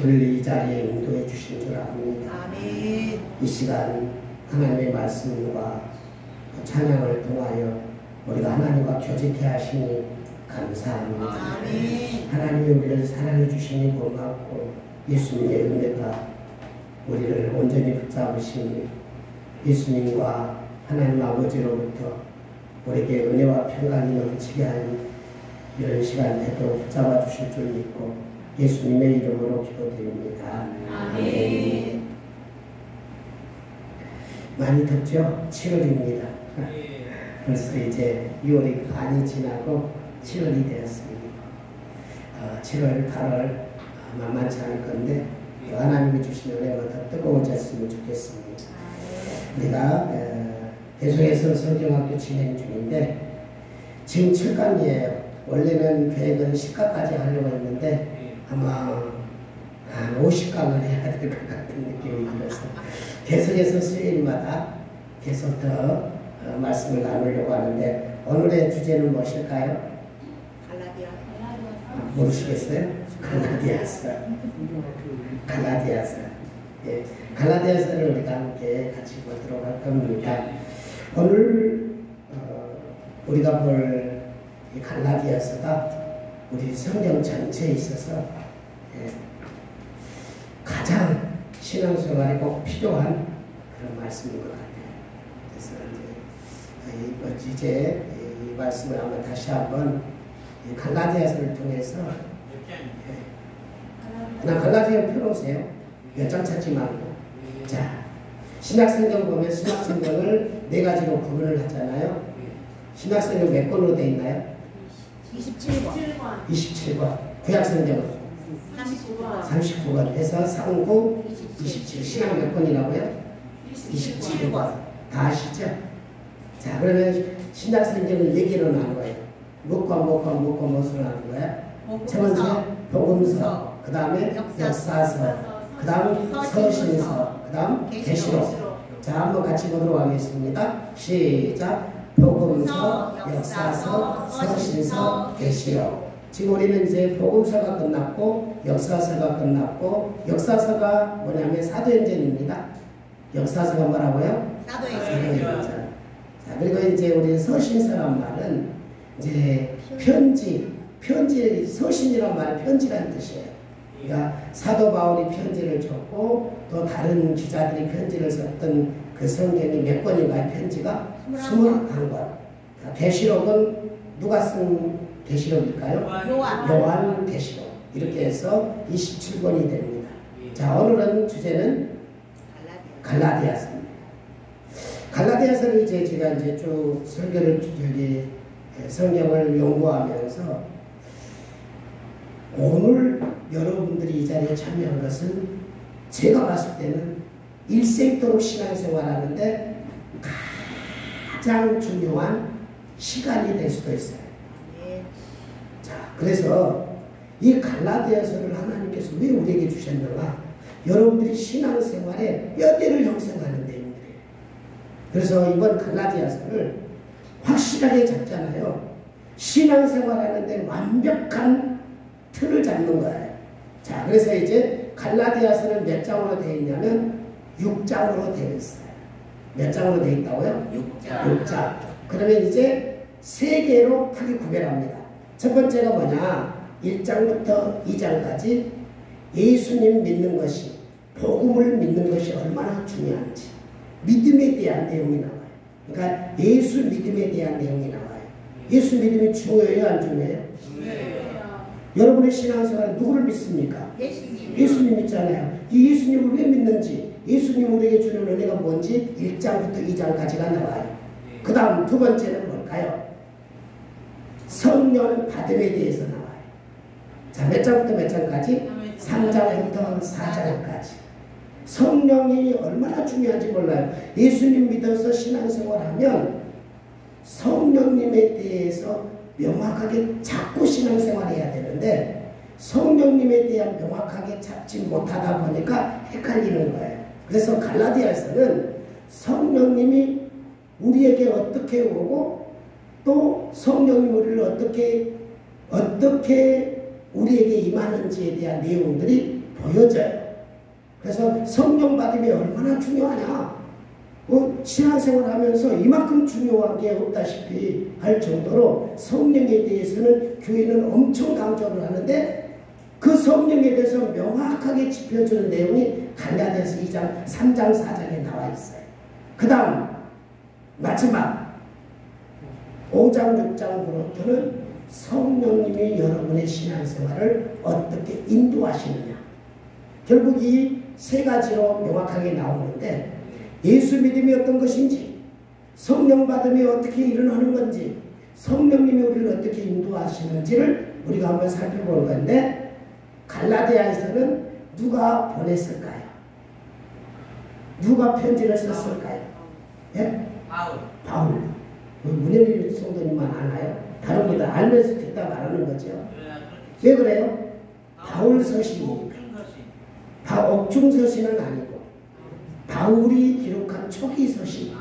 오늘 이 자리에 인도해 주신 줄 압니다. 아멘. 이 시간 하나님의 말씀과 찬양을 통하여 우리가 하나님과 교제케 하시니 감사합니다. 아멘. 하나님이 우리를 사랑해 주시니 고맙고 예수님의 은혜가 우리를 온전히 붙잡으시니 예수님과 하나님 아버지로부터 우리에게 은혜와 평강이 넘치게 하니 이런 시간에도 붙잡아 주실 줄 믿고 예수님의 이름으로 기도드립니다. 아멘. 많이 덥죠? 7월입니다. 벌써 이제 6월이 반이 지나고 7월이 되었습니다. 7월, 8월 만만치 않을 건데 하나님이 주신 은혜가 더 뜨거워졌으면 좋겠습니다. 우리가 계속해서 성경학교 진행 중인데 지금 7강이에요. 원래는 계획은 10강까지 하려고 했는데 아마 한 50강을 해야 될 것 같은 느낌이 들어서 계속해서 수요일마다 계속 더 말씀을 나누려고 하는데 오늘의 주제는 무엇일까요? 모르시겠어요? 갈라디아서. 예, 갈라디아서를 우리가 함께 같이 보도록 할 겁니다. 오늘 우리가 볼 이 갈라디아서가 우리 성경 전체에 있어서 가장 신앙생활에 꼭 필요한 그런 말씀인 것 같아요. 그래서 이제 이 말씀을 한번 다시 한번 갈라디아서를 통해서 그냥 갈라디아 펴놓으세요. 몇 장 찾지 말고. 자, 신약성경 보면 신약성경을 네 가지로 구분을 하잖아요. 신약성경 몇 권으로 되어 있나요? 27권. 27권. 구약성경은 39권 해서 39, 27. 신약 몇 권이라고요? 27권. 다 아시죠? 자, 그러면 신약성경을 4개로 나눠요. 무엇으로 나눈 거야? 첫 번째 복음서, 그 다음에 역사서, 그 다음 서신서, 그 다음 계시록. 자, 한번 같이 보도록 하겠습니다. 시작. 복음서, 역사서, 서신서, 계시록. 지금 우리는 이제 복음서가 끝났고 역사서가 끝났고 역사서가 뭐냐면 사도행전입니다. 역사서가 뭐라고요? 사도행전. 자, 그리고 이제 우리 서신서란 말은 이제 편지, 서신이란 말은 편지라는 뜻이에요. 그러니까 사도 바울이 편지를 줬고 또 다른 기자들이 편지를 썼던 그 성경이 몇 권인가요? 편지가 21권. 계시록은 누가 쓴 계시록일까요? 요한 계시록. 이렇게 해서 27권이 됩니다. 자, 오늘은 주제는 갈라디아서입니다. 갈라디아서를 이제 제가 이제 쭉 설교를 성경을 연구하면서 오늘 여러분들이 이 자리에 참여한 것은 제가 봤을 때는 일생도록 신앙생활하는데 가장 중요한 시간이 될 수도 있어요. 자, 그래서 이 갈라디아서를 하나님께서 왜 우리에게 주셨는가? 여러분들이 신앙생활에 뼈대를 형성하는 내용들이에요. 그래서 이번 갈라디아서를 확실하게 잡잖아요. 신앙생활하는데 완벽한 틀을 잡는 거예요. 자, 그래서 이제 갈라디아서는 몇 장으로 되어 있냐면 6장으로 되어 있어요. 몇 장으로 되어 있다고요? 6장. 그러면 이제 3개로 크게 구별합니다. 첫 번째가 뭐냐? 1장부터 2장까지 예수님 믿는 것이, 복음을 믿는 것이 얼마나 중요한지 믿음에 대한 내용이 나와요. 그러니까 예수 믿음에 대한 내용이 나와요. 예수 믿음이 중요해요? 안 중요해요? 중요해요. 여러분의 신앙생활은 누구를 믿습니까? 예수님 믿잖아요. 이 예수님을 왜 믿는지, 예수님 우리에게 주는 은혜가 뭔지 1장부터 2장까지가 나와요. 그 다음 두 번째는 뭘까요? 성령 받음에 대해서 나와요. 자, 몇 장부터 몇 장까지? 3장부터 4장까지. 성령이 얼마나 중요한지 몰라요. 예수님 믿어서 신앙생활하면 성령님에 대해서 명확하게 잡고 신앙생활해야 되는데 성령님에 대한 명확하게 잡지 못하다 보니까 헷갈리는 거예요. 그래서 갈라디아서는 성령님이 우리에게 어떻게 오고 또 성령님 우리를 어떻게 우리에게 임하는지에 대한 내용들이 보여져요. 그래서 성령 받음이 얼마나 중요하냐. 신앙생활 하면서 이만큼 중요한 게 없다시피 할 정도로 성령에 대해서는 교회는 엄청 강조를 하는데 그 성령에 대해서 명확하게 짚어주는 내용이 갈라디아서 2장, 3장, 4장에 나와 있어요. 그 다음 마지막 5장, 6장부터는 성령님이 여러분의 신앙생활을 어떻게 인도하시느냐. 결국 이 세 가지로 명확하게 나오는데 예수 믿음이 어떤 것인지, 성령 받음이 어떻게 일어나는 건지, 성령님이 우리를 어떻게 인도하시는지를 우리가 한번 살펴볼 건데 갈라디아에서는 누가 보냈을까요? 누가 편지를 썼을까요? 예? 바울. 문현일 성도님만 아나요? 다른 분들 알면서 대답 안 하는 거죠. 왜 그래요? 바울 서신입니다. 옥중 서신은 아니고 바울이 기록한 초기 서신.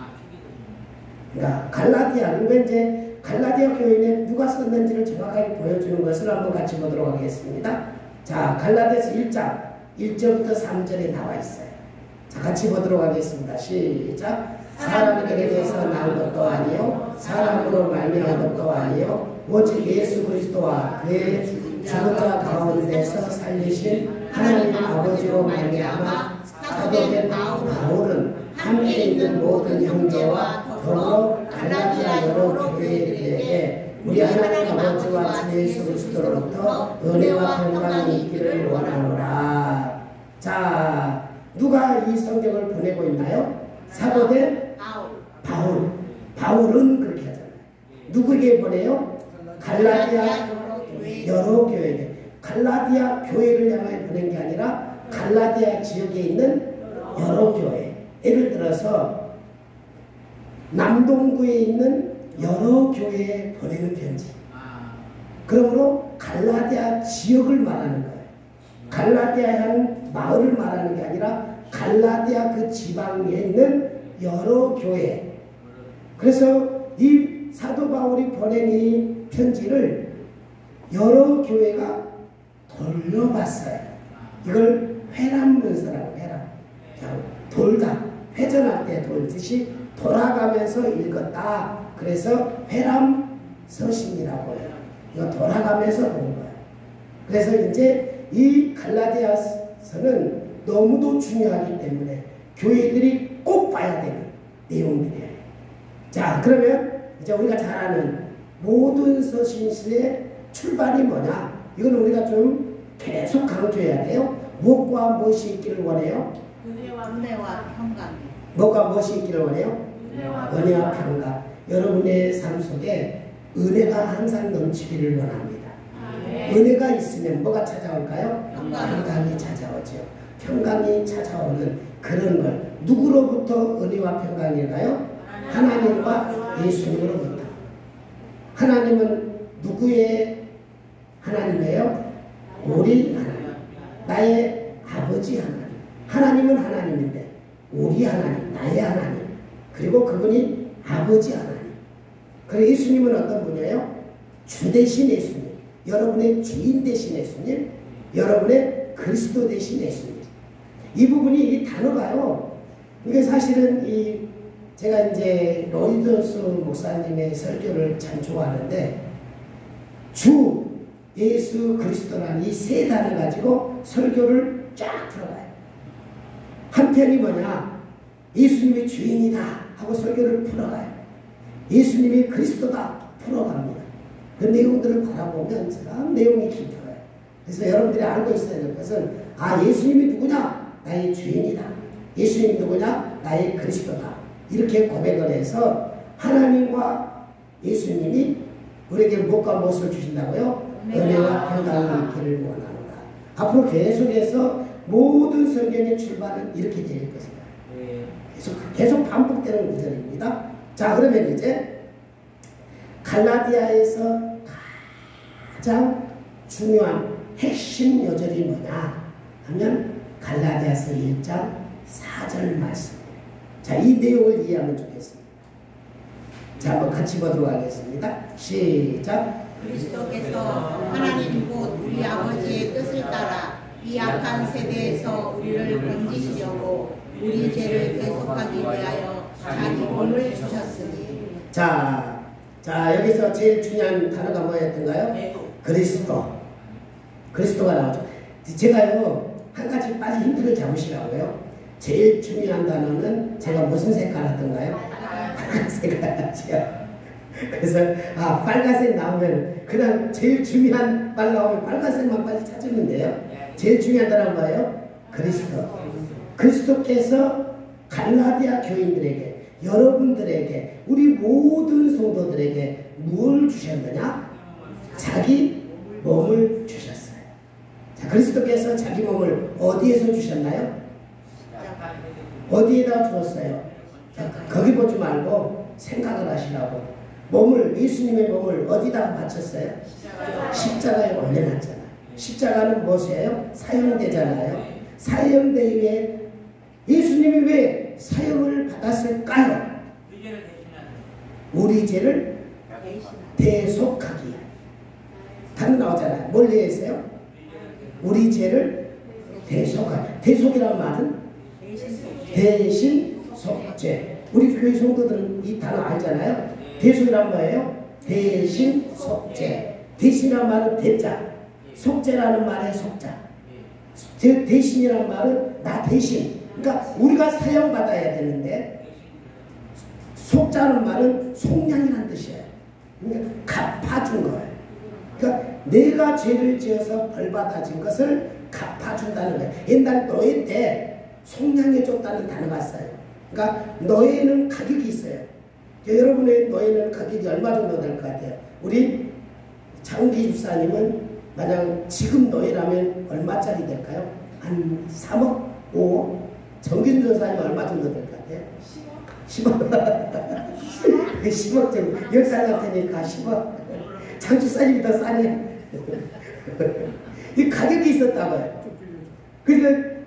그러니까 갈라디아, 그러니까 이제 갈라디아 교인에 누가 썼는지를 정확하게 보여주는 것을 한번 같이 보도록 하겠습니다. 자, 갈라디아서 1장 1절부터 3절에 나와 있어요. 자, 같이 보도록 하겠습니다. 시작. 사람들에게서 난 것도 아니요 사람으로 말미암은 것도 아니요 오직 예수 그리스도와 그의 죽은 자 가운데서 살리신 하나님 아버지로 말미암아 사도된 바울은 함께 있는 모든 형제와 더불어 갈라디아 여러 교회들에게 우리 하나님 아버지와 주 예수 그리스도로부터 은혜와 평강이 있기를 원하노라. 자, 누가 이 성경을 보내고 있나요? 사도된 바울. 바울은 그렇게 하잖아요. 누구에게 보내요? 갈라디아 여러 교회에. 갈라디아 교회를 향해 보낸 게 아니라 갈라디아 지역에 있는 여러 교회. 예를 들어서 남동구에 있는 여러 교회에 보내는 편지. 그러므로 갈라디아 지역을 말하는 거예요. 갈라디아의 한 마을을 말하는 게 아니라 갈라디아 그 지방에 있는 여러 교회. 그래서 이 사도 바울이 보낸 이 편지를 여러 교회가 돌려봤어요. 이걸 회람문서라고 회람. 돌다. 회전할 때 돌듯이 돌아가면서 읽었다. 그래서 회람 서신이라고 해요. 이거 돌아가면서 본 거예요. 그래서 이제 이 갈라디아서는 너무도 중요하기 때문에 교회들이 꼭 봐야 되는 내용들이에요. 자, 그러면 이제 우리가 잘 아는 모든 서신서의 출발이 뭐냐? 이건 우리가 좀 계속 강조해야 돼요. 무엇과 무엇이 있기를 원해요? 은혜와 평강. 뭐가 무엇이 있기를 원해요? 은혜와 평강. 여러분의 삶 속에 은혜가 항상 넘치기를 원합니다. 은혜가 있으면 뭐가 찾아올까요? 평강이 찾아오죠. 평강이 찾아오는 그런 걸 누구로부터 은혜와 평강일까요? 하나님과 예수님으로부터. 하나님은 누구의 하나님이에요? 우리 하나님. 나의 아버지 하나님. 하나님은 하나님인데 우리 하나님, 나의 하나님. 그리고 그분이 아버지 하나님. 그리고 예수님은 어떤 분이에요? 주 대신 예수님. 여러분의 주인 대신 예수님. 여러분의 그리스도 대신 예수님. 이 부분이 이 단어가요. 이게 사실은 제가 이제 로이더스 목사님의 설교를 참 좋아하는데 주 예수 그리스도라는 이 세 단어 가지고 설교를 쫙 풀어가요. 한편이 뭐냐? 예수님이 주인이다 하고 설교를 풀어가요. 예수님이 그리스도다 풀어갑니다. 그 내용들을 바라보면 참 내용이 깊어요. 그래서 여러분들이 알고 있어야 될 것은 예수님이 누구냐? 나의 주인이다. 예수님이 누구냐? 나의 그리스도다. 이렇게 고백을 해서 하나님과 예수님이 우리에게 무엇과 무엇을 주신다고요? 은혜와 평강이 있기를 원하노라. 앞으로 계속해서 모든 성경의 출발은 이렇게 될 것입니다. 계속 반복되는 구절입니다. 자, 그러면 이제 갈라디아에서 가장 중요한 핵심 요절이 뭐냐 하면 갈라디아서 1장 4절 말씀이에요. 자, 이 내용을 이해하면 좋겠습니다. 자, 한번 같이 보도록 하겠습니다. 시작. 그리스도께서 하나님 곧 우리 아버지의 뜻을 따라 이 악한 세대에서 우리를 건지시려고 우리 죄를 대속하기 위하여 자기 몸을 주셨으니. 자, 여기서 제일 중요한 단어가 뭐였던가요? 그리스도가 나오죠. 제가요, 한 가지 빨리 힌트를 잡으시라고요. 제일 중요한 단어는 제가 무슨 색깔 하던가요? 빨간색 하죠. 그래서, 빨간색 나오면, 그냥 제일 중요한 말 나오면 빨간색만 빨리 찾으면 제일 중요한 단어는 뭐예요? 그리스도께서 갈라디아 교인들에게, 여러분들에게, 우리 모든 성도들에게 뭘 주셨느냐? 자기 몸을 주셨어요. 자, 그리스도께서 자기 몸을 어디에서 주셨나요? 어디에다 주었어요? 자, 거기 보지 말고 생각을 하시라고. 예수님의 몸을 어디다가 바쳤어요? 십자가에 올려놨잖아요. 십자가는 무엇이에요? 사형되잖아요. 사형대에 예수님이 왜 사형을 받았을까요? 우리 죄를 대속하기 위해. 답이 나오잖아요. 뭘 위해서요? 우리 죄를 대속하기. 대속이란 말은 대신 속죄. 우리 교회 성도들은 이 단어 알잖아요. 대속이란 뭐예요? 대신 속죄. 대신이란 말은 대자, 속죄라는 말의 속자. 대신이란 말은 나 대신. 그러니까 우리가 사형받아야 되는데, 속자는 말은 속량이라는 뜻이에요. 그러니까 갚아준 거예요. 그러니까 내가 죄를 지어서 벌받아진 것을 갚아준다는 거예요. 옛날 노예 때 속량해줬다는 단어가 있어요. 그러니까 노예는 가격이 있어요. 여러분의 노예는 가격이 얼마 정도 될 것 같아요? 우리 장기 집사님은 만약 지금 노예라면 얼마짜리 될까요? 한 3억? 5억? 정균 전사님 얼마 정도 될 것 같아요? 10억. 10억 정도. 10살 같으니까 10억. 장집사님이 더 싸네. 이 가격이 있었다고요. 그러니까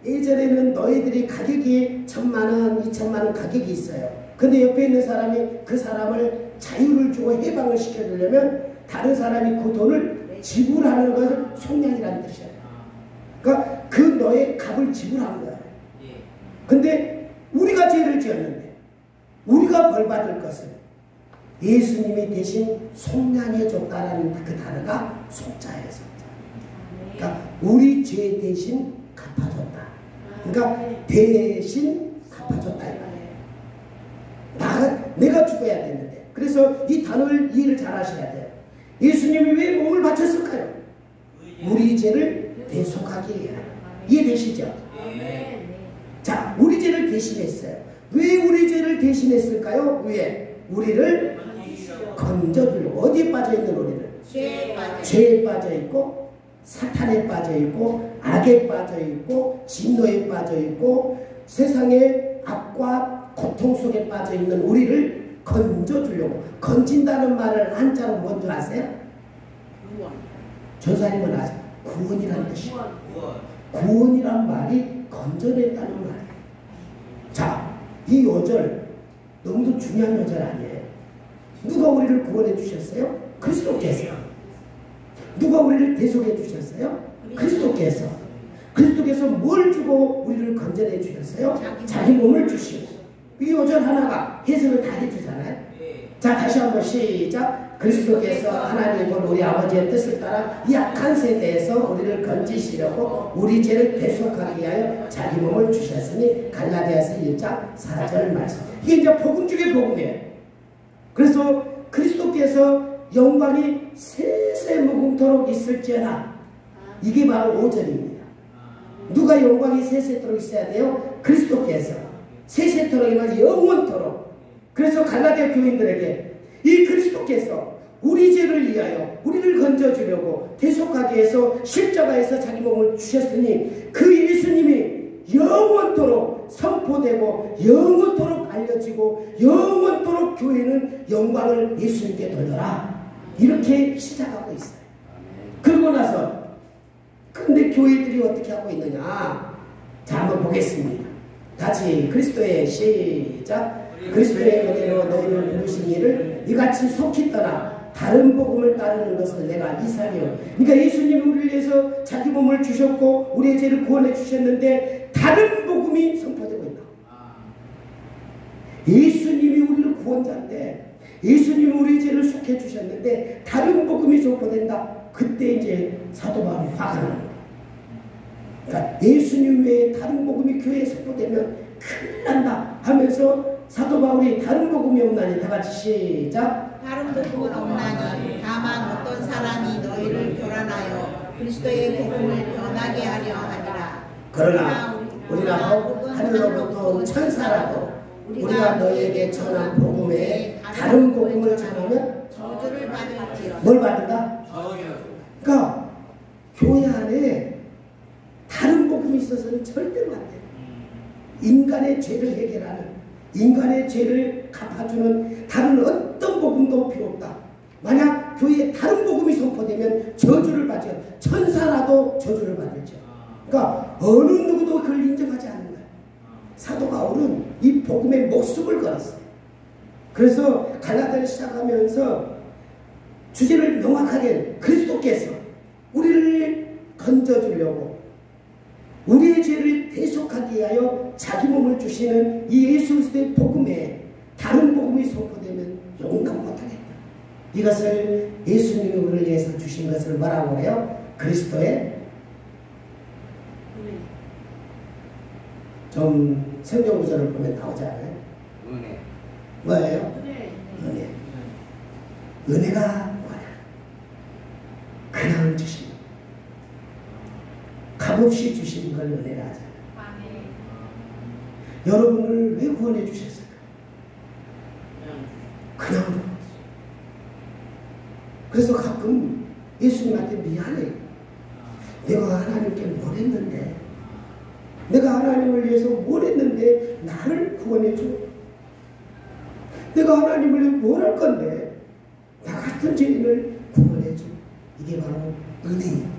예전에는 노예들이 가격이 1,000만 원, 2,000만 원 가격이 있어요. 근데 옆에 있는 사람이 그 사람을 자유를 주고 해방을 시켜주려면 다른 사람이 그 돈을 지불하는 것을 속량이라는 뜻이에요. 그러니까 그 너의 값을 지불하는 거예요. 근데 우리가 죄를 지었는데 우리가 벌받을 것을 예수님이 대신 속량해 줬다라는 그 단어가 속자예요. 속자. 그러니까 우리 죄 대신 갚아줬다. 그러니까 대신 갚아줬다. 내가 죽어야 되는데. 그래서 이 단어를 이해를 잘 하셔야 돼요. 예수님이 왜 몸을 바쳤을까요? 우리 죄를 대속하기 위해. 이해되시죠? 자, 우리 죄를 대신했어요. 왜 우리 죄를 대신했을까요? 왜? 우리를 건져주려고. 어디에 빠져있는 우리를? 죄에 빠져있고, 사탄에 빠져있고, 악에 빠져있고, 진노에 빠져있고, 세상의 악과 고통 속에 빠져있는 우리를 건져주려고. 건진다는 말을 한자로 뭔지 아세요? 전사님은 아세요? 구원이라는 뜻이에요. 구원이란 말이 건져냈다는 말이에요. 자, 이 요절 너무도 중요한 요절 아니에요? 누가 우리를 구원해 주셨어요? 그리스도께서. 누가 우리를 대속해 주셨어요? 그리스도께서. 그리스도께서 뭘 주고 우리를 건져내 주셨어요? 자기 몸을 주시고. 이 요절 하나가 해석을 다 해주잖아요. 자, 다시 한번 시작. 그리스도께서 하나님 곧 우리 아버지의 뜻을 따라 이 악한 세대에서 우리를 건지시려고 우리 죄를 대속하기 위하여 자기 몸을 주셨으니. 갈라디아서 1장 4절 말씀. 이게 이제 복음 중의 복음이에요. 그래서 그리스도께서 영광이 세세무궁토록 있을지어다. 이게 바로 5절입니다. 누가 영광이 세세토록 있어야 돼요? 그리스도께서. 세세토록이면 영원토록. 그래서 갈라디아 교인들에게 이 그리스도께서 우리 죄를 위하여 우리를 건져주려고 대속하기 위해서 십자가에서 자기 몸을 주셨으니 그 예수님이 영원토록 선포되고 영원토록 알려지고 영원토록 교회는 영광을 예수님께 돌려라. 이렇게 시작하고 있어요. 그러고 나서 근데 교회들이 어떻게 하고 있느냐. 자, 한번 보겠습니다. 같이 그리스도의 시작. 그리스도의 은혜로 너희를 부르신 이를 이같이 속히 떠나 다른 복음을 따르는 것은 내가 이상해요. 그러니까 예수님이 우리를 위해서 자기 몸을 주셨고 우리의 죄를 구원해 주셨는데 다른 복음이 선포되고 있다. 예수님이 우리를 구원자인데 예수님이 우리의 죄를 속해 주셨는데 다른 복음이 선포된다. 그때 이제 사도 바울이 화가 나는 거예요. 그러니까 예수님 외에 다른 복음이 교회에 선포되면 큰일 난다 하면서 사도 바울이 다른 복음이 없나니 다 같이 시작. 다른 복음은 없나니 다만 어떤 사람이 너희를 교란하여 그리스도의 복음을 변하게 하려 하니라. 그러나 우리나 하늘로부터 온 천사라도 우리가 너희에게 전한 복음에 다른 복음을 전하면 저주를 받을지어다. 뭘 받는다? 그러니까 교회 안에 다른 복음이 있어서는 절대로 안 돼요. 인간의 죄를 해결하는, 인간의 죄를 갚아주는 다른 어떤 복음도 필요 없다. 만약 교회에 다른 복음이 선포되면 저주를 받죠. 천사라도 저주를 받을죠. 그러니까 어느 누구도 그걸 인정하지 않는 거예요. 사도 바울은 이 복음에 목숨을 걸었어요. 그래서 갈라디아를 시작하면서 주제를 명확하게 그리스도께서 우리를 건져주려고 우리의 죄를 대속하기 위하여 자기 몸을 주시는 이 예수 그리스도의 복음에 다른 복음이 선포되면 용납 못하겠다. 이것을 예수님이 우리를 위해서 주신 것을 뭐라고 해요? 그리스도의 좀 성경 구절을 보면 나오잖아요. 은혜. 뭐예요? 은혜. 은혜가 뭐냐? 그냥 주신 값없이 주신 걸 은혜라 하잖아요. 여러분을 왜 구원해 주셨을까? 그냥 주셨어요. 그래서 가끔 예수님한테 미안해. 내가 하나님께 뭘 했는데, 내가 하나님을 위해서 뭘 했는데 나를 구원해 줘. 내가 하나님을 위해 뭘 할 건데 나 같은 죄인을 구원해 줘. 이게 바로 은혜예요.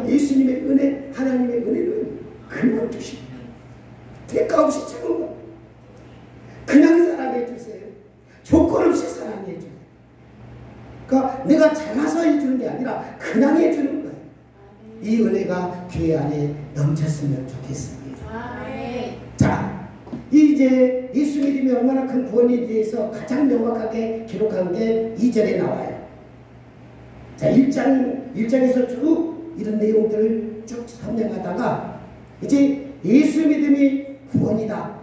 예수님의 은혜, 하나님의 은혜는 그냥 주십니다. 대가 없이 주는 거. 그냥 사랑해 주세요. 조건 없이 사랑해 주세요. 그러니까 내가 잘나서 해주는 게 아니라 그냥 해주는 거예요. 이 은혜가 교회 안에 넘쳤으면 좋겠습니다. 자, 이제 예수 믿음이 얼마나 큰 구원에 대해서 가장 명확하게 기록한 게 2절에 나와요. 자, 1장에서 쭉 이런 내용들을 쭉 설명하다가 이제 예수 믿음이 구원이다.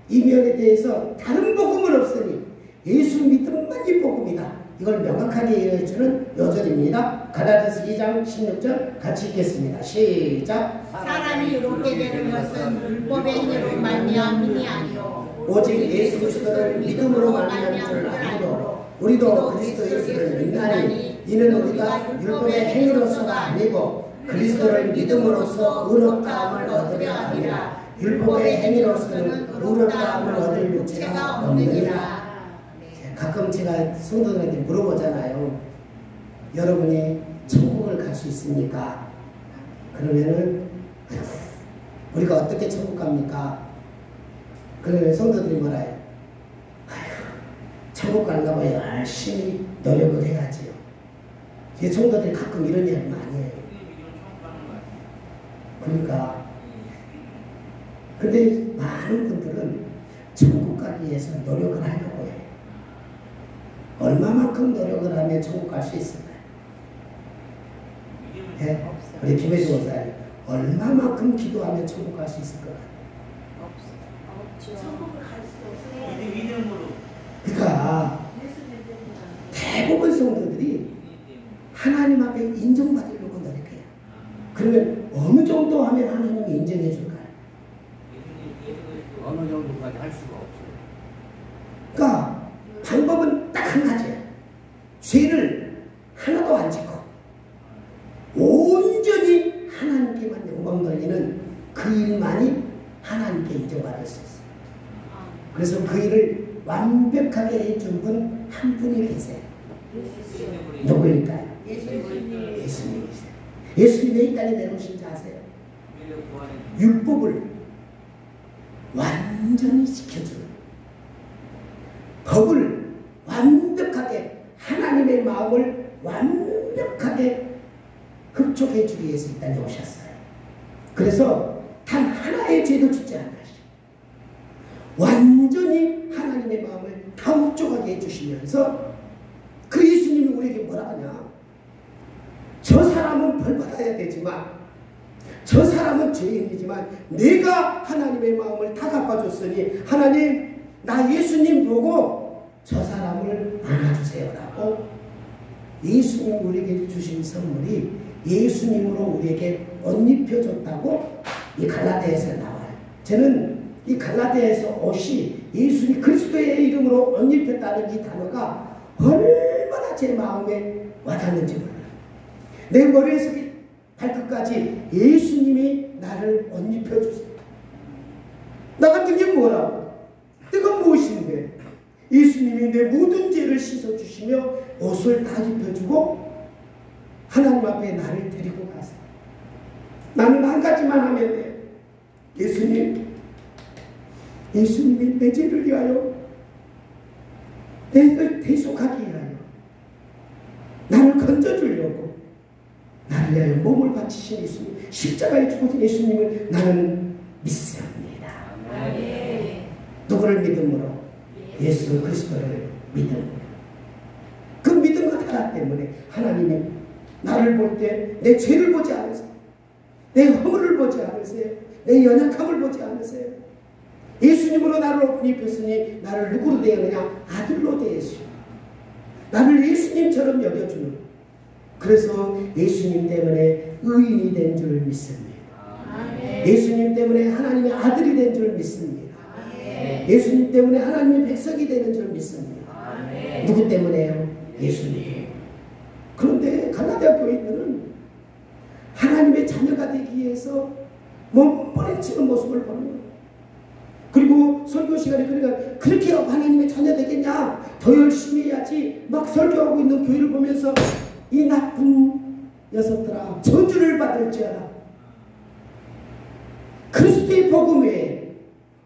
이 면에 대해서 다른 복음은 없으니 예수 믿음만이 복음이다. 이걸 명확하게 이해해주는 요절입니다. 갈라디아서 2장 16절 같이 읽겠습니다. 시작. 사람이 의롭게 되는 것은 율법의 행위로 말미암음이 아니요 오직 예수 그리스도를 믿음으로 말미암은 줄 알므로 우리도 그리스도 예수를 믿나니 이는 우리가 율법의 행위로서가 아니고 그리스도를 믿음으로써 의롭다함을 얻으려 함이라. 율법의 행위로서는 의롭다함을 얻을 육체가 없느니라. 가끔 제가 성도들한테 물어보잖아요. 여러분이 천국을 갈 수 있습니까? 그러면은 우리가 어떻게 천국 갑니까? 그러면 성도들이 뭐라요? 천국 가려고 열심히 노력을 해야지요. 성도들이 가끔 이런 이야기 많이 해요. 그러니까 근데 많은 분들은 천국 가기 위해서 노력을 하려고 해요. 얼마만큼 노력을 하면 천국 갈 수 있을까요? 네? 우리 김혜주 원사님 얼마만큼 기도하면 천국 갈 수 있을 것 같아요? 없죠. 천국을 갈 수 없어요. 그러니까 대부분 성도들이 하나님 앞에 인정받으려고 노력해요. 그러면 어느 정도 하면 하나님이 인정해 줄까요? 어느 정도까지 할 수가 없어요. 그러니까 방법은 딱 한 가지야. 죄를 하나도 안 짓고 온전히 하나님께만 영광 돌리는 그 일만이 하나님께 인정받을 수 있어요. 그래서 그 일을 완벽하게 해준 분 한 분이 계세요. 누구일까요? 예수님이세요. 예수님이 왜 이 땅에 내려오신지 아세요? 율법을 완전히 지켜주는, 법을 완벽하게 하나님의 마음을 완벽하게 흡족해 주기 위해서 이 땅에 오셨어요. 그래서 단 하나의 죄도 짓지 않으시고 완전히 하나님의 마음을 다 흡족하게 해주시면서 그 예수님이 우리에게 뭐라 하냐, 저 사람은 벌 받아야 되지만, 저 사람은 죄인이지만 내가 하나님의 마음을 다 갚아줬으니 하나님, 나 예수님 보고 저 사람을 안아주세요라고 예수님 우리에게 주신 선물이 예수님으로 우리에게 옷 입혀줬다고 이 갈라디아에서 나와요. 저는 이 갈라디아에서 옷이 예수님 그리스도의 이름으로 옷 입혔다는 이 단어가 얼마나 제 마음에 와닿는지 몰라요. 내 머리에서 발끝까지 예수님이 나를 옷 입혀주세요. 나 같은 게 뭐라고? 내가 무엇인데? 예수님이 내 모든 죄를 씻어주시며 옷을 다 입혀주고 하나님 앞에 나를 데리고 가세요. 나는 한 가지만 하면 돼. 예수님이 내 죄를 위하여, 내를 대속하기 위하여, 나를 건져주려고 나를 위하여 몸을 바치신 예수님, 십자가에 죽으신 예수님을 나는 믿습니다. 누구를 믿음으로? 예수 그리스도를 믿음으로. 그 믿음과 하나 때문에 하나님이 나를 볼 때 내 죄를 보지 않으세요. 내 허물을 보지 않으세요. 내 연약함을 보지 않으세요. 예수님으로 나를 옷 입혔으니 나를 누구로 대하느냐? 아들로 대하시오. 나를 예수님처럼 여겨주는, 그래서 예수님 때문에 의인이 된 줄 믿습니다. 아멘. 예수님 때문에 하나님의 아들이 된 줄 믿습니다. 아멘. 예수님 때문에 하나님의 백성이 되는 줄 믿습니다. 아멘. 누구 때문에요? 예수님. 그런데 갈라디아 교인들은 하나님의 자녀가 되기 위해서 몸부림치는 모습을 보는 거예요. 그리고 설교 시간에 그러니까 그렇게 하나님의 자녀 되겠냐? 더 열심히 해야지. 막 설교하고 있는 교회를 보면서 이 나쁜 녀석들아 저주를 받을지어다. 그리스도의 복음 외에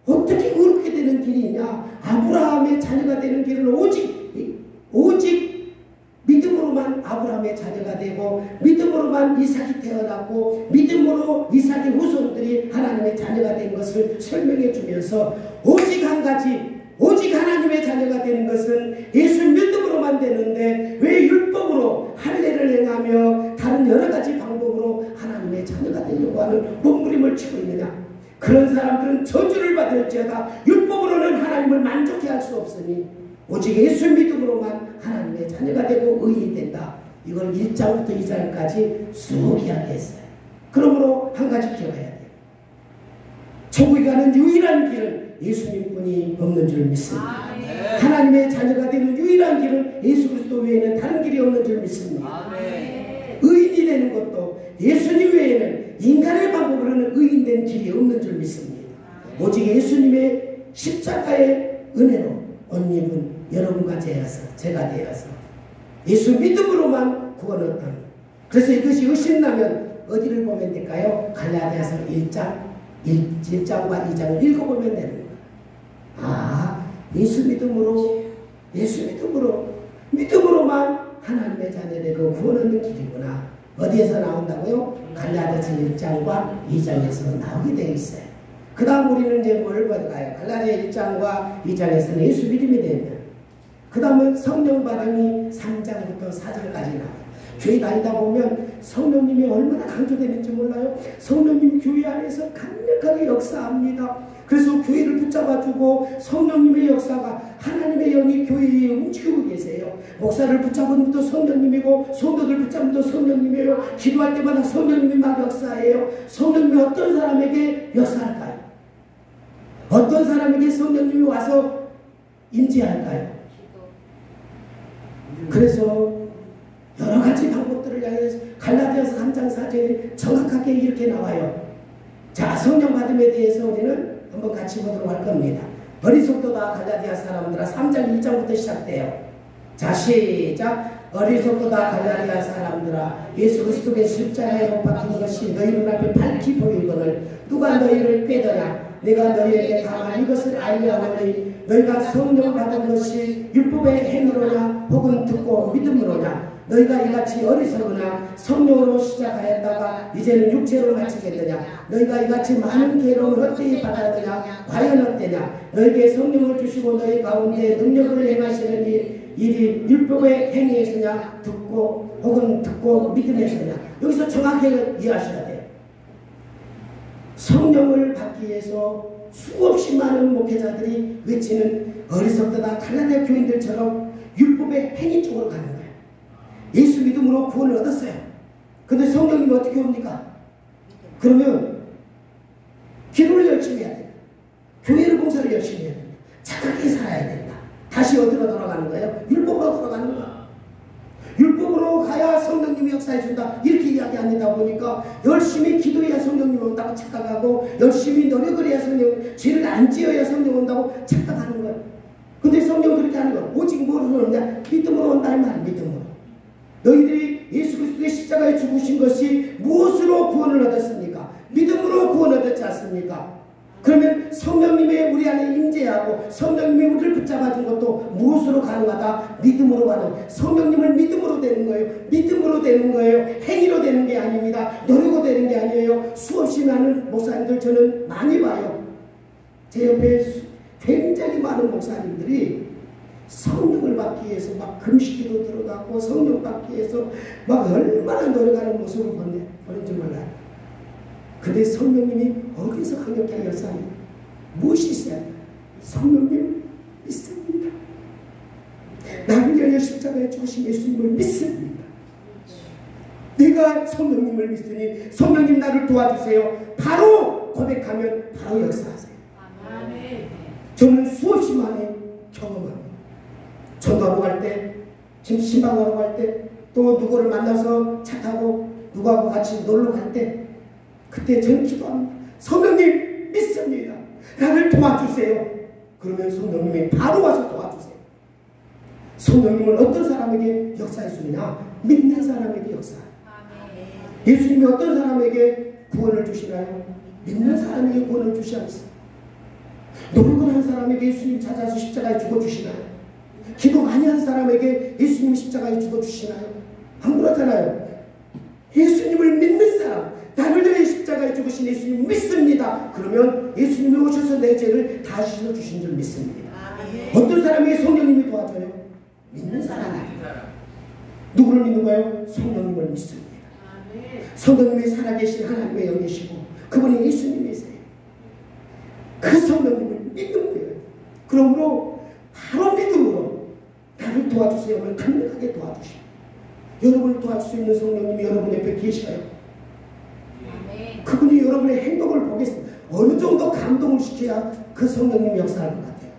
어떻게 그렇게 되는 길이 있냐? 아브라함의 자녀가 되는 길은 오직 믿음으로만 아브라함의 자녀가 되고, 믿음으로만 이삭이 태어났고, 믿음으로 이삭의 후손들이 하나님의 자녀가 된 것을 설명해 주면서 오직 한 가지, 오직 하나님의 자녀가 되는 것은 예수 믿음으로만 되는데 왜 율법으로 할례를 행하며 다른 여러 가지 방법으로 하나님의 자녀가 되려고 하는 몸부림을 치고 있느냐? 그런 사람들은 저주를 받을지어다. 율법으로는 하나님을 만족해 할 수 없으니 오직 예수 믿음으로만 하나님의 자녀가 되고 의인이 된다. 이걸 1장부터 2장까지 쭉 이야기했어요. 그러므로 한 가지 기억해야 돼요. 천국에 가는 유일한 길은 예수님뿐이 없는 줄 믿습니다. 하나님의 자녀가 되는 유일한 길은 예수 그리스도 외에는 다른 길이 없는 줄 믿습니다. 의인이 되는 것도 예수님 외에는 인간의 방법으로는 의인된 길이 없는 줄 믿습니다. 오직 예수님의 십자가의 은혜로 옷 입은 여러분과 제가 되어서 예수 믿음으로만 구원을 얻는. 그래서 이것이 의심나면 어디를 보면 될까요? 갈라디아서 1장과 2장을 읽어보면 되는 거예요. 아, 예수 믿음으로만 하나님의 자녀되고 구원 얻는 길이구나. 어디에서 나온다고요? 갈라디아서 1장과 2장에서 나오게 되어 있어요. 그 다음 우리는 이제 뭘 볼까요? 갈라디아 1장과 2장에서는 예수 믿음이 되면, 그 다음은 성령 받음이 3장부터 4장까지 나와요. 교회 다니다 보면 성령님이 얼마나 강조되는지 몰라요? 성령님 교회 안에서 강력하게 역사합니다. 그래서 교회를 붙잡아주고 성령님의 역사가, 하나님의 영이 교회에 움직이고 계세요. 목사를 붙잡은 분도 성령님이고 성도들 붙잡은 분도 성령님이에요. 기도할 때마다 성령님이 막 역사해요. 성령님이 어떤 사람에게 역사할까요? 어떤 사람에게 성령님이 와서 임재할까요? 그래서 여러 가지 방법들을 향해서 갈라디아서 3장 4절에 정확하게 이렇게 나와요. 자, 성령 받음에 대해서 우리는 한번 같이 보도록 할 겁니다. 어리석도다 갈라디아 사람들아. 3장 1장부터 시작돼요. 자, 시작. 어리석도다 갈라디아 사람들아. 예수 그리스도의 십자가에 못 박힌 것이 너희 눈앞에 밝히 보이거늘 누가 너희를 빼더냐? 내가 너희에게 다만 이것을 알려 하노니 너희가 성령을 받은 것이 율법의 행위로냐 혹은 듣고 믿음으로냐 너희가 이같이 어리석으나 성령으로 시작하였다가 이제는 육체로 마치겠느냐 너희가 이같이 많은 괴로움을 헛되이 받았느냐 과연 어때냐 너희에게 성령을 주시고 너희 가운데 능력을 행하시는 일이 율법의 행위에서냐 듣고 혹은 듣고 믿음에서냐 여기서 정확하게 이해하셔야 돼요. 성령을 받기 위해서 수없이 많은 목회자들이 외치는 어리석다가 갈라디아 교인들처럼 율법의 행위 쪽으로 가는 거예요. 예수 믿음으로 구원을 얻었어요. 근데 성령님이 어떻게 옵니까? 그러면 기도를 열심히 해야 됩니다. 교회를 봉사를 열심히 해야 됩니다. 착하게 살아야 된다. 다시 어디로 돌아가는 거예요? 율법으로 돌아가는 거예요. 율법으로 가야 성령님이 역사해 준다. 이렇게 이야기합니다. 보니까 열심히 기도해야 성령님 온다고 착각하고 열심히 노력을 해야 성령, 죄를 안 지어야 성령 온다고 착각하는 거예요. 근데 성령 그렇게 하는 거예요. 오직 뭐로 오느냐? 믿음으로 온다 이 말, 믿음으로. 너희들이 예수 그리스도의 십자가에 죽으신 것이 무엇으로 구원을 얻었습니까? 믿음으로 구원을 얻었지 않습니까? 그러면 성령님의 우리 안에 임재하고 성령님이 우리를 붙잡아준 것도 무엇으로 가능하다? 믿음으로 가능. 성령님을 믿음으로 되는 거예요. 믿음으로 되는 거예요. 행위로 되는 게 아닙니다. 노력으로 되는 게 아니에요. 수없이 많은 목사님들 저는 많이 봐요. 제 옆에 굉장히 많은 목사님들이 성령을 받기 위해서 막 금식기도 들어가고 성령 받기 위해서 막 얼마나 노력하는 모습을 보는지 몰라요. 근데 성령님이 어디서 강력하게 역사합니까? 무엇이 있어야 합니까? 성령님을 믿습니다. 나를 위하여 십자가에 죽으신 예수님을 믿습니다. 내가 성령님을 믿으니 성령님 나를 도와주세요. 바로 고백하면 바로 역사하세요. 저는 수없이 많이 경험합니다. 전도하러 갈 때, 지금 신방하러 갈 때, 또 누구를 만나서 차 타고 누구하고 같이 놀러 갈 때 그때 저는 기도합니다. 성령님 믿습니다. 나를 도와주세요. 그러면 성령님이 바로 와서 도와주세요. 성령님은 어떤 사람에게 역사해 주느냐? 믿는 사람에게 역사. 예수님이 어떤 사람에게 구원을 주시나요? 믿는 사람에게 구원을 주시 않습니다. 노력을 한 사람에게 예수님 찾아서 십자가에 죽어주시나요? 기도 많이 한 사람에게 예수님 십자가에 죽어주시나요? 안 그렇잖아요. 예수님을 믿는 사람, 나를 위해 십자가에 죽으신 예수님 믿습니다. 그러면 예수님이 오셔서 내 죄를 다 씻어주신 줄 믿습니다. 어떤 사람에게 성령님이 도와줘요? 믿는 사람. 누구를 믿는 거예요? 성령님을 믿습니다. 성령님이 살아계신 하나님의 영이시고 그분이 예수님이세요. 그 성령님을 믿는 거예요. 그러므로 바로 믿음으로 나를 도와주세요 하면 강력하게 도와주시고 여러분을 도와줄 수 있는 성령님이 여러분 옆에 계셔요. 그분이 여러분의 행동을 보겠습니다. 어느 정도 감동을 시켜야 그 성령님이 역사할 것 같아요.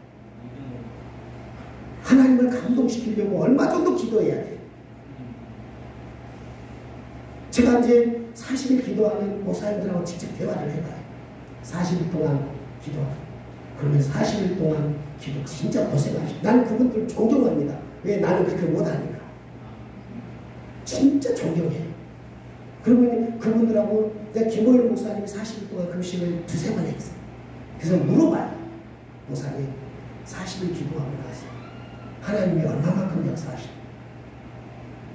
하나님을 감동시키려고 얼마 정도 기도해야 돼요. 제가 이제 40일 기도하는 목사님들하고 직접 대화를 해봐요. 40일 동안 기도하고 그러면 40일 동안 기도 진짜 고생하시고 나는 그분들 존경합니다. 왜? 나는 그렇게 못하니까. 진짜 존경해요. 그러면 그분들하고 내가 김호일 목사님이 40일 동안 금식을 2-3번 했어요. 그래서 물어봐요. 목사님 40일 기도하고 나서 하나님이 얼마만큼 역사하시나요?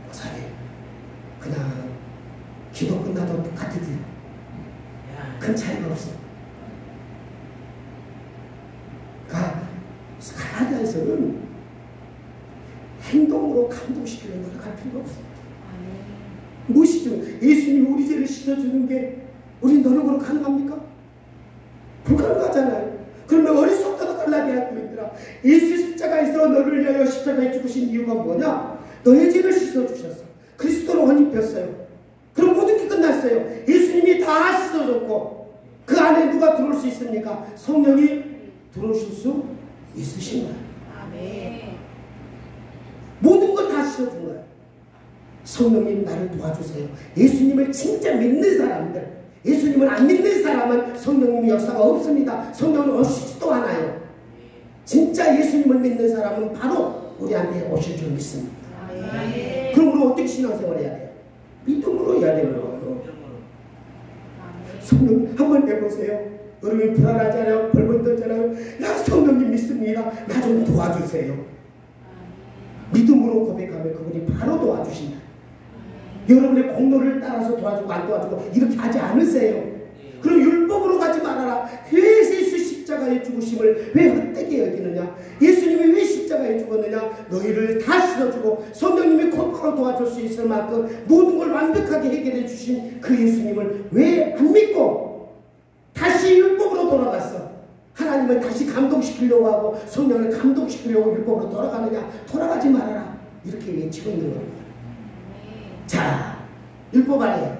목사님 그냥 기도 끝나도 똑같으지 큰 차이가 없어. 갈라디아에서는 행동으로 감동시키려고 노력할 필요가 없어요. 무엇이죠? 예수님이 우리 죄를 씻어주는 게 우리 노력으로 가능합니까? 불가능하잖아요. 그러면 어리석다도 갈라디아 교인들아 예수 십자가에서 너를 위하여 십자가에 죽으신 이유가 뭐냐? 너의 죄를 씻어주셨어. 그리스도로 옷 입혔어요. 그럼 모든 게 끝났어요. 예수님이 다 씻어줬고 그 안에 누가 들어올 수 있습니까? 성령이 들어오실 수 있으신 거예요. 아멘. 모든 걸 다 씻어준 거예요. 성령님 나를 도와주세요. 예수님을 진짜 믿는 사람들, 예수님을 안 믿는 사람은 성령님의 역사가 없습니다. 성령은 오시지도 않아요. 진짜 예수님을 믿는 사람은 바로 우리한테 오실 줄 믿습니다. 아멘. 그러므로 어떻게 신앙생활 해야 돼요? 믿음으로 해야 되는 거예요. 성령 한번 해보세요. 여러분이 불안하잖아요. 벌벌 떨잖아요. 나 성령님 믿습니다. 나 좀 도와주세요. 믿음으로 고백하면 그분이 바로 도와주신다. 여러분의 공로를 따라서 도와주고 안 도와주고 이렇게 하지 않으세요. 그럼 율법으로 가지 말아라. 왜 예수 십자가에 죽으심을 왜 헛되게 여기느냐? 예수님이 왜 십자가에 죽었느냐? 너희를 다 씻어주고 성령님이 곧바로 도와줄 수 있을 만큼 모든 걸 완벽하게 해결해 주신 그 예수님을 왜 안 믿고 다시 율법으로 돌아갔어? 하나님을 다시 감동시키려고 하고 성령을 감동시키려고 율법으로 돌아가느냐? 돌아가지 말아라. 이렇게 외치고 있는 겁니다. 자, 율법 아래에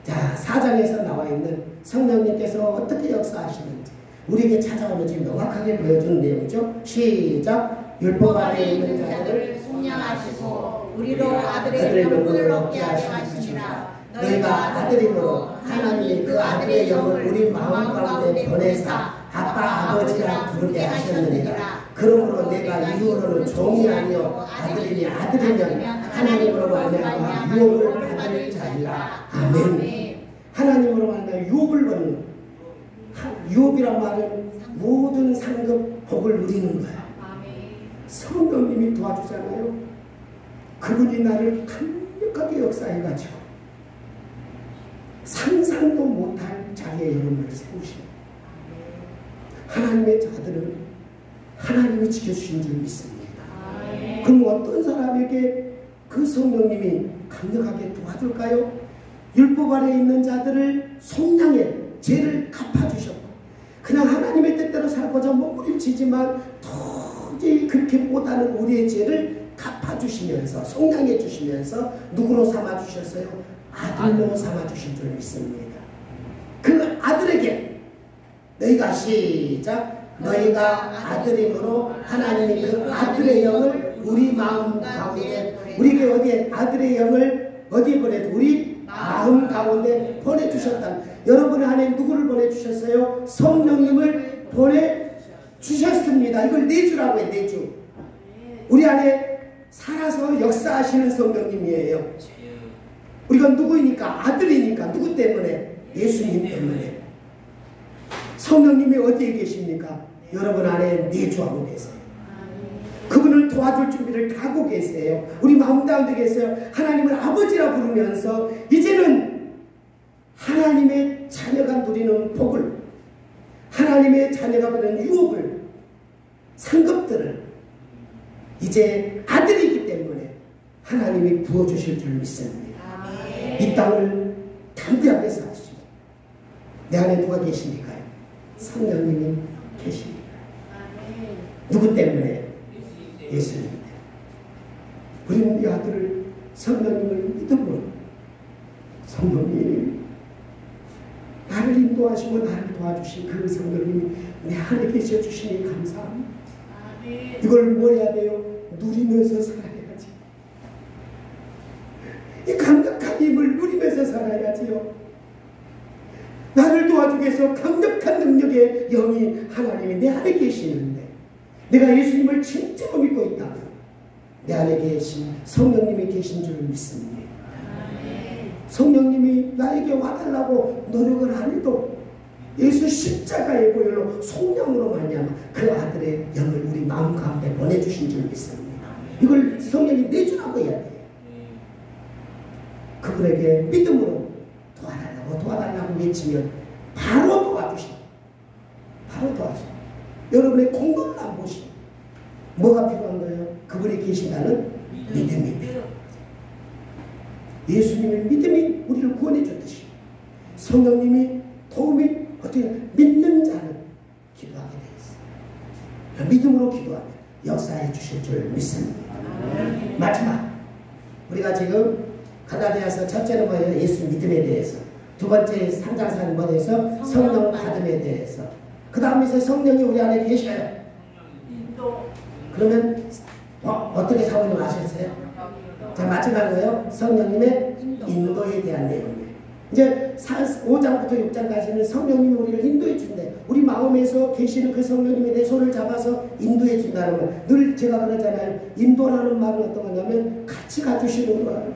자, 4장에서 나와 있는 성령님께서 어떻게 역사하시는지 우리에게 찾아오는지 명확하게 보여주는 내용이죠. 시작. 율법 아래에 있는 자들을 속량하시고 우리로 아들의 영을 얻게 하려 하시니라. 너희가 아들임으로 하나님이 그 아들의 영을 우리 마음 가운데 보내사 아빠 아버지라 부르게 하셨느니라. 그러므로 내가 이후로는 종이 아니요 아들이니 아들이면 하나님으로 말미암아 유업을 받을 자리라. 아멘. 하나님으로 말미암아 유업을 받는, 유업이란 말은 모든 상급 복을 누리는 거야. 성령님이 도와주잖아요. 그분이 나를 강력하게 역사해가지고 상상도 못할 자리에 여러분을 세우시고 하나님의 자들은 하나님이 지켜주신 줄 믿습니다. 그럼 어떤 사람에게 그 성령님이 강력하게 도와줄까요? 율법 아래에 있는 자들을 속량해 죄를 갚아주셨고 그냥 하나님의 뜻대로 살고자 몸부림치지만 도저히 그렇게 못하는 우리의 죄를 갚아주시면서 속량해 주시면서 누구로 삼아주셨어요? 아들로 삼아주신 줄 믿습니다. 그 아들에게 너희가 시작. 너희가 아들임으로 하나님이 그 아들의 영을 우리 마음 가운데 우리에게 어디에 아들의 영을 어디에 보내주 우리 마음 가운데 보내주셨다. 여러분 안에 누구를 보내주셨어요? 성령님을 보내주셨습니다. 이걸 내주라고 해요. 내주. 우리 안에 살아서 역사하시는 성령님이에요. 우리가 누구이니까? 아들이니까. 누구 때문에? 예수님 때문에. 성령님이 어디에 계십니까? 여러분 안에 내주하고 계세요. 그분을 도와줄 준비를 다 하고 계세요. 우리 마음 가운데 계세요. 하나님을 아버지라 부르면서 이제는 하나님의 자녀가 누리는 복을, 하나님의 자녀가 받는 유업을, 상급들을 이제 아들이기 때문에 하나님이 부어주실 줄 믿습니다. 이 땅을 담대하게 사시고 내 안에 누가 계십니까요? 성령님이 계십니다. 누구 때문에? 예수님 때문에. 우리는 이 아들을 성령님을 믿음으로 성령님이 나를 인도하시고 나를 도와주신 그 성령님이 내 안에 계셔 주시니 감사합니다. 이걸 뭐 해야 돼요? 누리면서 살아야지. 이 강력한 힘을 누리면서 살아야지요. 나를 도와주기 위해서 강력한 능력의 영이 하나님이 내 안에 계시는데 내가 예수님을 진짜로 믿고 있다면 내 안에 계신 성령님이 계신 줄 믿습니다. 성령님이 나에게 와달라고 노력을 안 해도 예수 십자가의 보혈로 속량으로 말미암아 그 아들의 영을 우리 마음 가운데 보내주신 줄 믿습니다. 이걸 성령이 내주라고 해야 돼요. 그분에게 믿음으로 도와달라고 외치면 바로 도와주시고 바로 도와주시고 여러분의 공로를 안 보시고 뭐가 필요한 거예요? 그분이 계신다는 믿음이 필요합니다. 예수님의 믿음이 우리를 구원해 줬듯이 성령님이 도움이 어떻게 믿는 자는 기도하게 되어 있어요. 믿음으로 기도하면 역사해 주실 줄 믿습니다. 마지막 우리가 지금 갈라디아서 첫째는 뭐예요? 예수 믿음에 대해서, 두 번째 3장사는 뭐에 대해서? 성령 받음에 대해서. 그 다음에 성령이 우리 안에 계셔요. 그러면 어떻게 사모님 아셨어요? 자, 마지막으로요. 성령님의 인도에 대한 내용이에요. 이제 5장부터 6장까지는 성령님이 우리를 인도해 준대. 우리 마음에서 계시는 그 성령님이 내 손을 잡아서 인도해 준다는 거. 늘 제가 그러잖아요. 인도라는 말은 어떤 거냐면 같이 가주시는 거예요.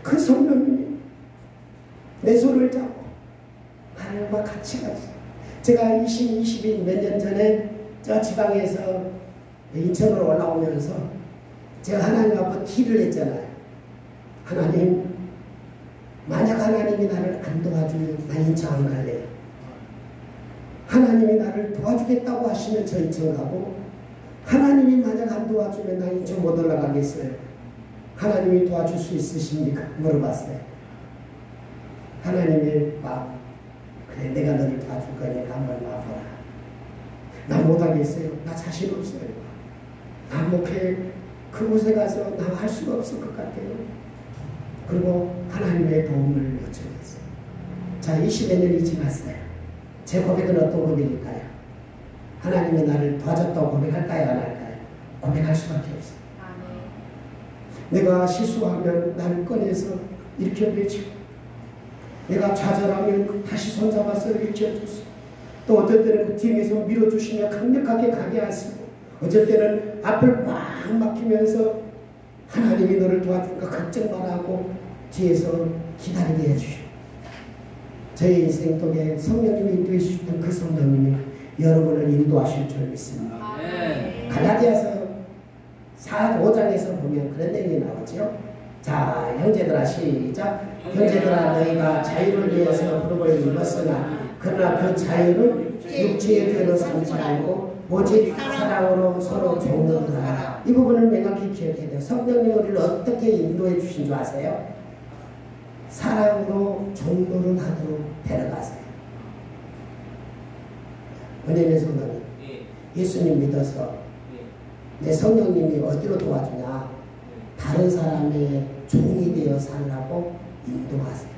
그 성령님이 내 손을 잡고 나를 하나님과 같이 가지. 제가 20 몇 년 전에 저 지방에서 인천으로 올라오면서 제가 하나님 앞에 기도를 했잖아요. 하나님, 만약 하나님이 나를 안 도와주면 나 인천 안 갈래요. 하나님이 나를 도와주겠다고 하시면 저 인천 가고, 하나님이 만약 안 도와주면 나 인천 못 올라가겠어요. 하나님이 도와줄 수 있으십니까? 물어봤어요. 하나님이 그래, 내가 너를 도와줄 거니까 한번 와보라. 나 못하겠어요. 나 자신 없어요. 나 목회 그곳에 가서 나 할 수가 없을 것 같아요. 그리고 하나님의 도움을 요청했어요. 자, 20몇 년이 지났어요. 제 고백은 어떤 고백일까요? 하나님이 나를 도와줬다고 고백할까요? 안 할까요? 고백할 수밖에 없어요. 내가 실수하면 나를 꺼내서 일으켜주시고, 내가 좌절하면 다시 손잡아서 일으켜주시고, 또 어떨 때는 그 뒤에서 밀어주시며 강력하게 가게 하시고, 어쩔 때는 앞을 꽉 막히면서 하나님이 너를 도와줄까 걱정 마라 하고 뒤에서 기다리게 해주시고, 저희 인생 속에 성령님이 인도해 주셨던 그 성령님이 여러분을 인도하실 줄 믿습니다. 갈라디아서 5장에서 보면 그런 내용이 나오죠. 자, 형제들아 시작. 형제들아 너희가 자유를 위해서 부름을 입었으나 그러나 그 자유는 육체의 죄로 삼지 말고 오직 사랑으로 서로 종노릇하라. 이 부분을 명확히 기억해야 돼요. 성령님 우리를 어떻게 인도해 주신 줄 아세요? 사랑으로 종노릇하도록 데려가세요. 은혜의 성도님, 예수님 믿어서 내 성령님이 어디로 도와주냐? 다른 사람의 종이 되어 살라고 인도하세요.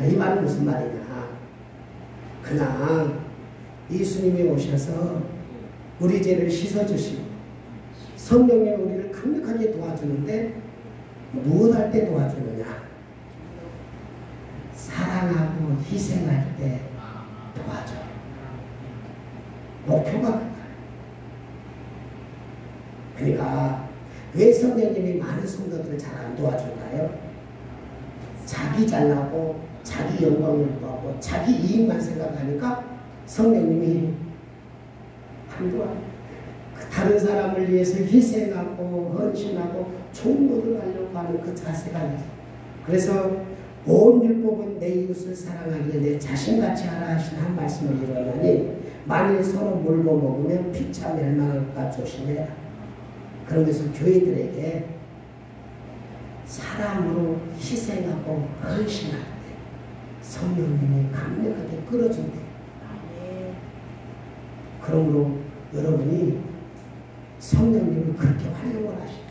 이 말은 무슨 말이냐? 그냥 예수님이 오셔서 우리 죄를 씻어주시고 성령님이 우리를 강력하게 도와주는데 무엇할 때 도와주느냐? 사랑하고 희생할 때 도와줘. 목표가 그거예요. 그러니까 왜 성령님이 많은 성도들을 잘 안 도와줄까요? 자기 잘나고 자기 영광을 구하고 자기 이익만 생각하니까 성령님이 안 도와요. 다른 사람을 위해서 희생하고 헌신하고 종노를 하려고 하는 그 자세가 있어요. 그래서 온 율법은 내 이웃을 사랑하기를 내 자신같이 하라 하신 한 말씀을 이루었나니 만일 서로 물고 먹으면 피차 멸망할까 조심해라. 그러면서 교회들에게 사랑으로 희생하고 헌신할 때 성령님이 강력하게 끌어준대요. 그러므로 여러분이 성령님을 그렇게 활용을 하시고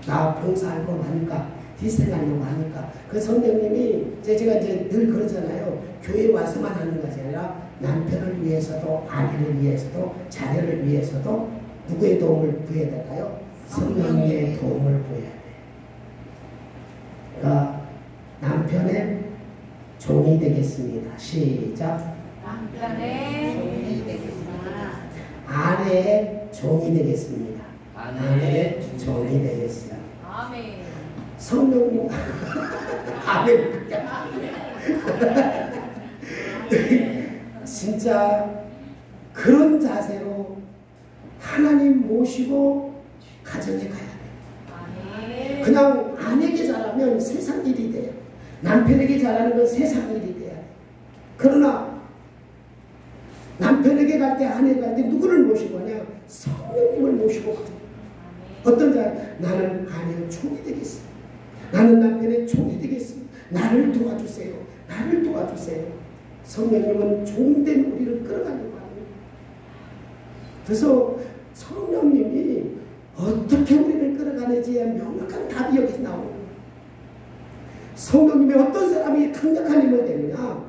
나 봉사하려고 하니까 희생하려고 하니까 그 성령님이 제가 이제 늘 그러잖아요. 교회 와서만 하는 것이 아니라 남편을 위해서도 아내를 위해서도 자녀를 위해서도 누구의 도움을 구해야 될까요? 성령님의 도움을 구해야 돼요. 그러니까 남편의 종이 되겠습니다. 시작. 남편의 종이 되겠습니다. 아내의 종이 되겠습니다. 아내의 종이 되겠습니다. 아멘. 성령님 아멘. 진짜 그런 자세로 하나님 모시고 가정에 가야 돼요. 그냥 아내에게 잘하면 세상 일이 돼요. 남편에게 잘하는 건 세상 일이 돼요. 그러나 남편에게 갈 때, 아내에게 갈 때 누구를 모시고 하냐? 성령님을 모시고 가요. 어떤 자, 나는 아내의 종이 되겠습니다. 나는 남편의 종이 되겠습니다. 나를 도와주세요. 나를 도와주세요. 성령님은 종된 우리를 끌어가려고 합니다. 그래서 성령님이 어떻게 우리를 끌어가는지에 명확한 답이 여기서 나오는 거예요. 성령님이 어떤 사람이 강력한 힘을 되느냐?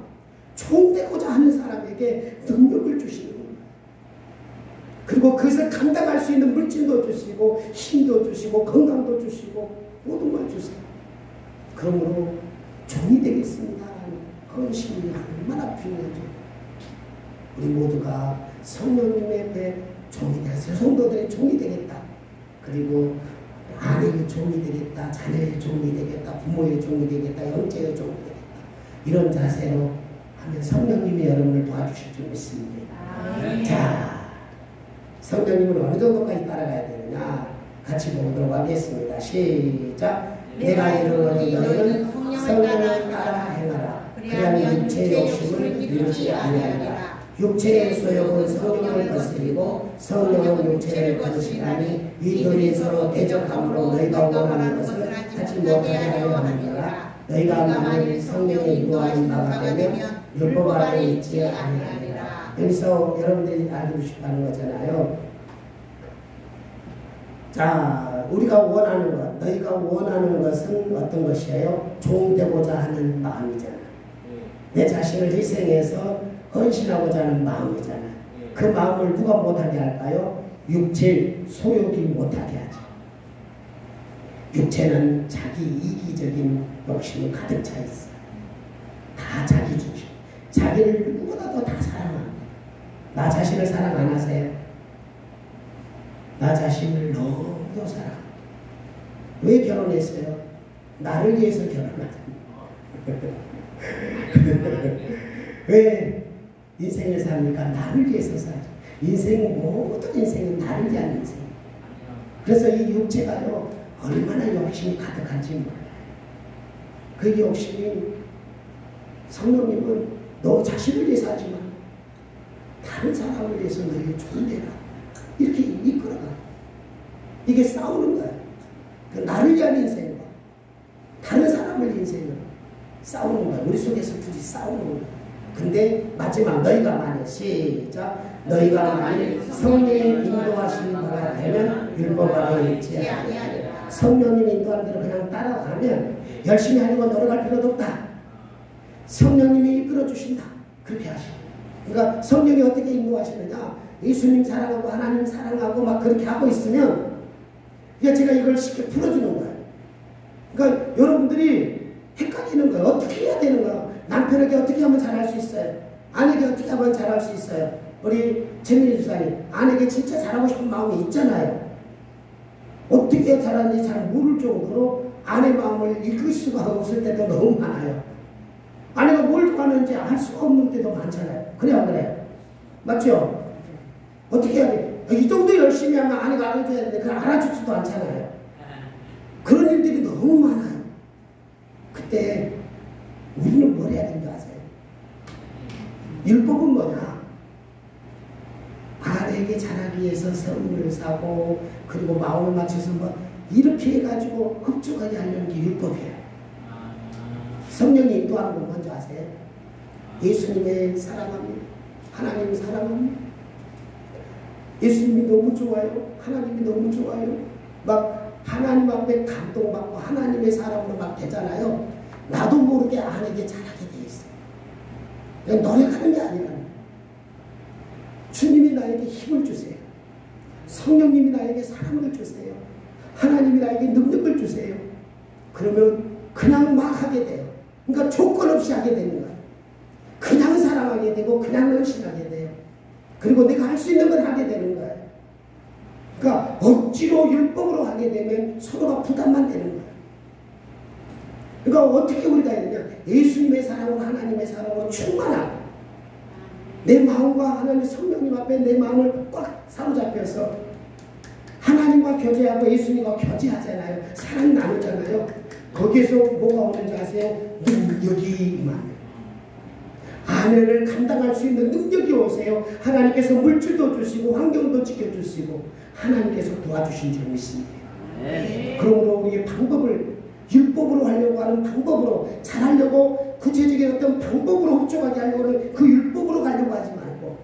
종되고자 하는 사람에게 능력을 주시는 거예요. 그리고 그것을 감당할 수 있는 물질도 주시고 힘도 주시고 건강도 주시고 모든 걸 주세요. 그러므로 종이 되겠습니다라는 헌신이 얼마나 필요한지 우리 모두가 성령님의 배 종이 되겠어요. 성도들의 종이 되겠다. 그리고 아내의 종이 되겠다. 자녀의 종이 되겠다. 부모의 종이 되겠다. 형제의 종이 되겠다. 이런 자세로 하면 성령님이 여러분을 도와주실 줄 믿습니다. 자, 성령님은 어느 정도까지 따라가야 되느냐 같이 보도록 하겠습니다. 시작. 내가 이르노니 너희는 성령을 따라 행하라. 그리하면 육체의 욕심을 이루지 아니하리라. 육체의 소욕은 성령을 거스리고 성령은 육체를 거스리나니 이 둘이 서로 대적함으로 너희가 원하는 것을 하지 못하게 하려 하느니라. 너희가 만일 성령의 인도하는 바가 되면 율법 아래 있지 아니하리라. 여기서 여러분들이 알고 싶어하는 거잖아요. 자, 우리가 원하는 것, 너희가 원하는 것은 어떤 것이에요? 종되고자 하는 마음이잖아. 내 자신을 희생해서 헌신하고자 하는 마음이잖아. 그 마음을 누가 못하게 할까요? 육체 소욕이 못하게 하죠. 육체는 자기 이기적인 욕심이 가득 차 있어. 다 자기 중심. 자기를 누구보다도 다 사랑합니다. 나 자신을 사랑 안 하세요? 나 자신을 너무도 사랑합니다. 왜 결혼했어요? 나를 위해서 결혼하잖아요. 왜 인생을 삽니까? 나를 위해서 살죠. 모든 인생은 나를 위한 인생. 그래서 이 육체가요, 얼마나 욕심이 가득한지 몰라요. 그 욕심이 성령님은 너 자신을 위해서 하지만 다른 사람을 위해서 너의 존재라. 이렇게 이끌어가. 이게 싸우는 거야. 그 나를 위한 인생과 다른 사람을 인생을 싸우는 거야. 우리 속에서 둘이 싸우는 거야. 근데 마지막 너희가 만일 시작. 너희가 만일 성령의 인도하시는 바가 되면 율법 아래 있지 아니하리라. 성령님 인도하는 대로 그냥 따라가면 열심히 하려고 노력할 필요도 없다. 성령님이 이끌어 주신다. 그렇게 하시고. 그러니까 성령이 어떻게 인도하시느냐. 예수님 사랑하고 하나님 사랑하고 막 그렇게 하고 있으면 제가 이걸 쉽게 풀어주는 거예요. 그러니까 여러분들이 헷갈리는 거예요. 어떻게 해야 되는 거예요. 남편에게 어떻게 하면 잘할 수 있어요. 아내에게 어떻게 하면 잘할 수 있어요. 우리 최민희 집사님 아내에게 진짜 잘하고 싶은 마음이 있잖아요. 어떻게 잘하는지 잘 모를 정도로 아내 마음을 읽을 수가 없을 때도 너무 많아요. 아내가 뭘 좋아하는지 알 수가 없는 때도 많잖아요. 그래 안 그래요? 맞죠? 어떻게 해야 돼? 이 정도 열심히 하면 아내가 알아줘야 되는데 그걸 알아주지도 않잖아요. 그런 일들이 너무 많아요. 그때 우리는 뭘 해야 되는지 아세요? 율법은 뭐냐? 아내에게 잘하기 위해서 선물을 사고 그리고 마음을 맞춰서 뭐 이렇게 해가지고 흡족하게 하려는 게 율법이에요. 성령이 인도하는 건 뭔지 아세요? 예수님의 사랑합니다. 하나님 사랑합니다. 예수님이 너무 좋아요. 하나님이 너무 좋아요. 막 하나님 앞에 감동받고 하나님의 사랑으로 막 되잖아요. 나도 모르게 아내에게 잘하게 돼 있어요. 그냥 노력하는 게 아니라 주님이 나에게 힘을 주세요. 성령님이 나에게 사랑을 주세요. 하나님이 나에게 능력을 주세요. 그러면 그냥 막 하게 돼요. 그러니까 조건 없이 하게 되는 거예요. 그냥 사랑하게 되고 그냥 헌신하게 돼요. 그리고 내가 할 수 있는 걸 하게 되는 거예요. 그러니까 억지로 율법으로 하게 되면 서로가 부담만 되는 거예요. 그러니까 어떻게 우리가 해야 되냐. 예수님의 사랑으로 하나님의 사랑으로 충만하고 내 마음과 하나님 성령님 앞에 내 마음을 꽉 사로잡혀서 하나님과 교제하고 예수님과 교제하잖아요. 사랑 나누잖아요. 거기에서 뭐가 오는지 아세요? 능력이 임합니다. 아내를 감당할 수 있는 능력이 오세요. 하나님께서 물질도 주시고 환경도 지켜주시고 하나님께서 도와주신 줄 믿습니다. 그러므로 우리의 방법을 율법으로 하려고 하는 방법으로 잘하려고 구체적인 어떤 방법으로 흡족하게 하려고 하는 그 율법으로 가려고 하지 말고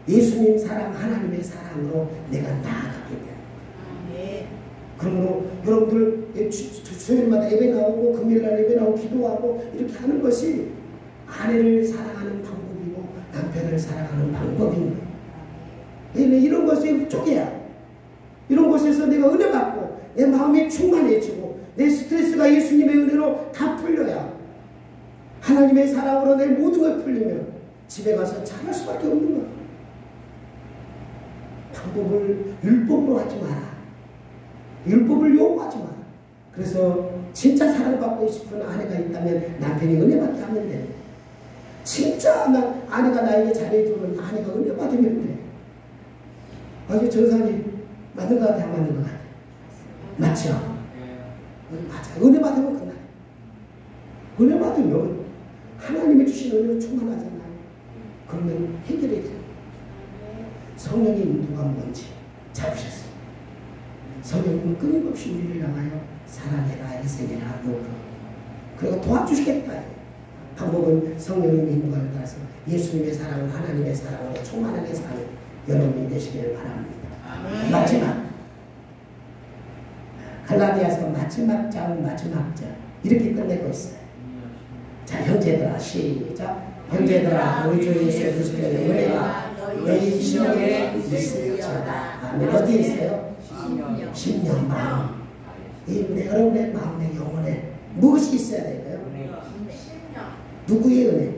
예수님 사랑 하나님의 사랑으로 내가 나아가게 돼요. 그러므로 여러분들 수요일마다 예배 나오고 금요일날 예배 나오고 기도하고 이렇게 하는 것이 아내를 사랑하는 방법이고 남편을 사랑하는 방법인 거예요. 이런 것에 흡족해야 이런 곳에서 내가 은혜 받고 내 마음이 충만해지고 내 스트레스가 예수님의 은혜로 다 풀려야 하나님의 사랑으로 내 모든 걸 풀리면 집에 가서 잘할 수밖에 없는 거야. 방법을 율법으로 하지 마라. 율법을 요구하지 마라. 그래서 진짜 사랑받고 싶은 아내가 있다면 남편이 은혜받게 하면 돼. 진짜 아내가 나에게 잘해주면 아내가 은혜받으면 돼. 아주 저 사람이 맞는 것 같아, 안 맞는 것 같아? 맞죠? 맞아. 은혜 받으면 끝나요. 은혜 받으면 하나님이 주신 은혜로 충만하잖아요. 그러면 해결이 돼요. 성령의 인도가 뭔지 잡으셨어요. 성령님은 끊임없이 우리를 향하여 사랑해라, 희생해라, 요구. 그리고 도와주시겠다. 방법은 성령님의 인도를 따라서 예수님의 사랑을 하나님의 사랑으로 충만하게 사는 여러분이 되시기를 바랍니다. 마지막 갈라디아서 마지막 장 이렇게 끝내고 있어요. 자, 형제들아, 시작. 형제들아, 우리 주 예수 그리스도의 은혜가 너희 심령에 있을지어다. 아멘. 어디에 있어요? 심령, 마음. 여러분의 마음의 영혼에 무엇이 있어야 될까요? 누구의 은혜?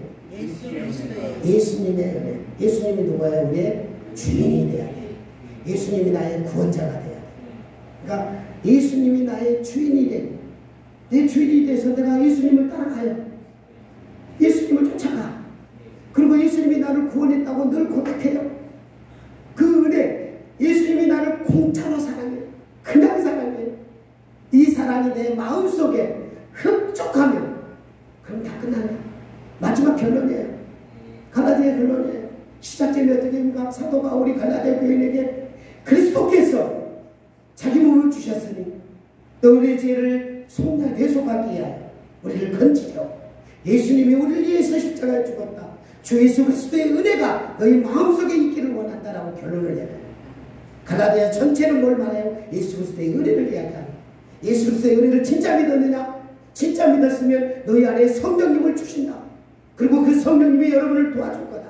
예수님의 은혜. 예수님이 누구예요? 우리의 주인이 돼야 돼. 예수님이 나의 구원자가 돼야 돼. 그러니까 예수님이 나의 주인이 되고 내 주인이 돼서 내가 예수님을 따라가요. 예수님을 쫓아가. 그리고 예수님이 나를 구원했다고 늘 고백해요. 그 은혜, 예수님이 나를 공짜로 사랑해요. 그냥 사랑해요. 이 사랑이 내 마음속에 흡족하면 그럼 다 끝나네. 마지막 결론이에요. 갈라디아 결론이에요. 시작점이 어떻게 됩니까? 사도 바울이 갈라디아 교인에게 그리스도께서 자기 몸을 주셨으니 너희의 죄를 대속하기 위하여 우리를 건지려 예수님이 우리를 위해서 십자가에 죽었다. 주 예수 그리스도의 은혜가 너희 마음속에 있기를 원한다라고 결론을 내려요. 갈라디아 전체는 뭘 말해요? 예수 그리스도의 은혜를 이야기하는. 예수 그리스도의 은혜를 진짜 믿었느냐? 진짜 믿었으면 너희 안에 성령님을 주신다. 그리고 그 성령님이 여러분을 도와줄 거다.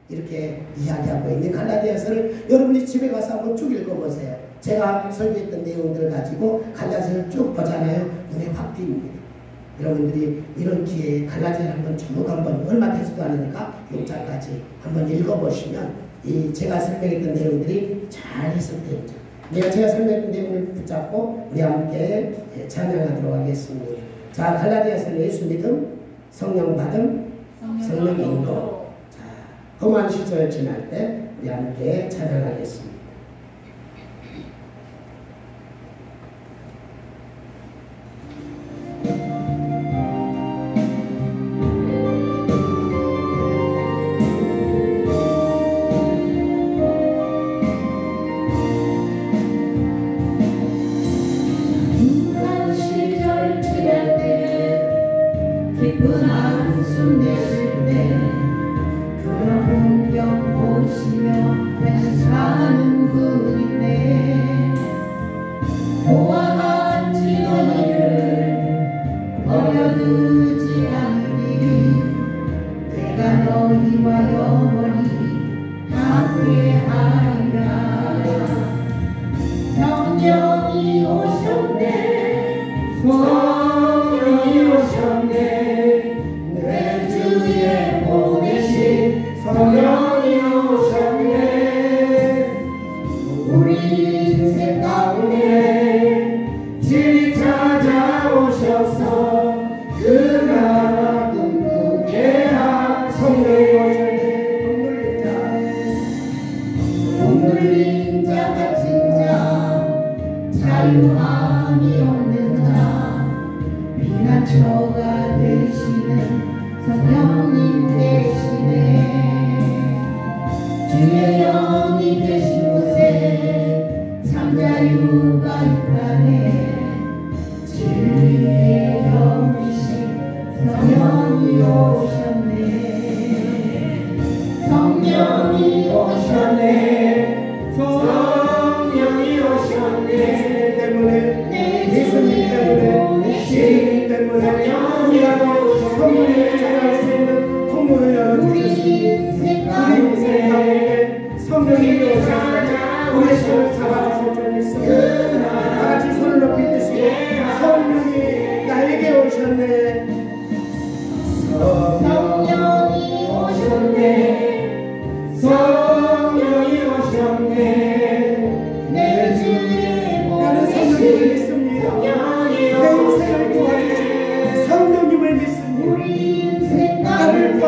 이렇게 이야기하고 있는 갈라디아서를 여러분이 집에 가서 한번 쭉 읽어보세요. 제가 설교했던 내용들을 가지고 갈라디아서를 쭉 보잖아요. 눈에 확 띕니다. 여러분들이 이런 기회에 갈라디아를 한번 얼마 되지도 않으니까 6장까지 한번 읽어보시면 이 제가 설명했던 내용들이 잘 해석되죠. 제가 설명했던 내용을 붙잡고 우리 함께 찬양하도록 하겠습니다. 자, 갈라디아서는 예수 믿음, 성령 받음, 성령 인도. 자, 험한 시절 지날 때 우리 함께 찬양하겠습니다. 성령이 나에게 오셨네.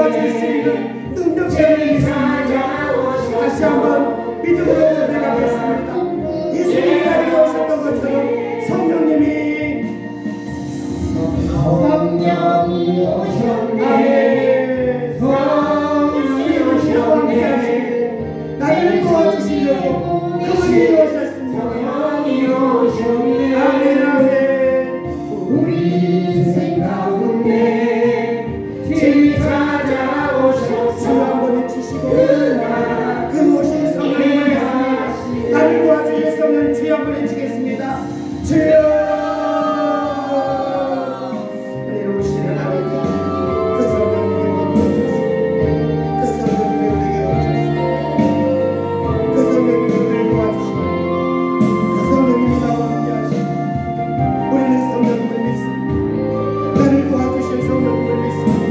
도와주시는 능력을 다시 한번 믿음으로 고백하겠습니다. 예수님이 나에게 오셨던 것처럼 성령님이 오셨네. 성령이 오셨네. 나를 도와주시려고 그분이 오셨습니다. 아멘 아멘. 우리 인생 가운데 주님 찾아오셔서 주 한번 해주시고 그 오신 성령님을 나를 도와주실 성령 주 한번 해주겠습니다. 주여 은혜로우신 하나님 그 성령님이 그 성령님이 우리에게 오셔서 그 성령님이 우리를 도와주시고 그 성령님이 나와 함께 하시고 우리는 성령님을 믿습니다. 나를 도와주실 성령님을 믿습니다.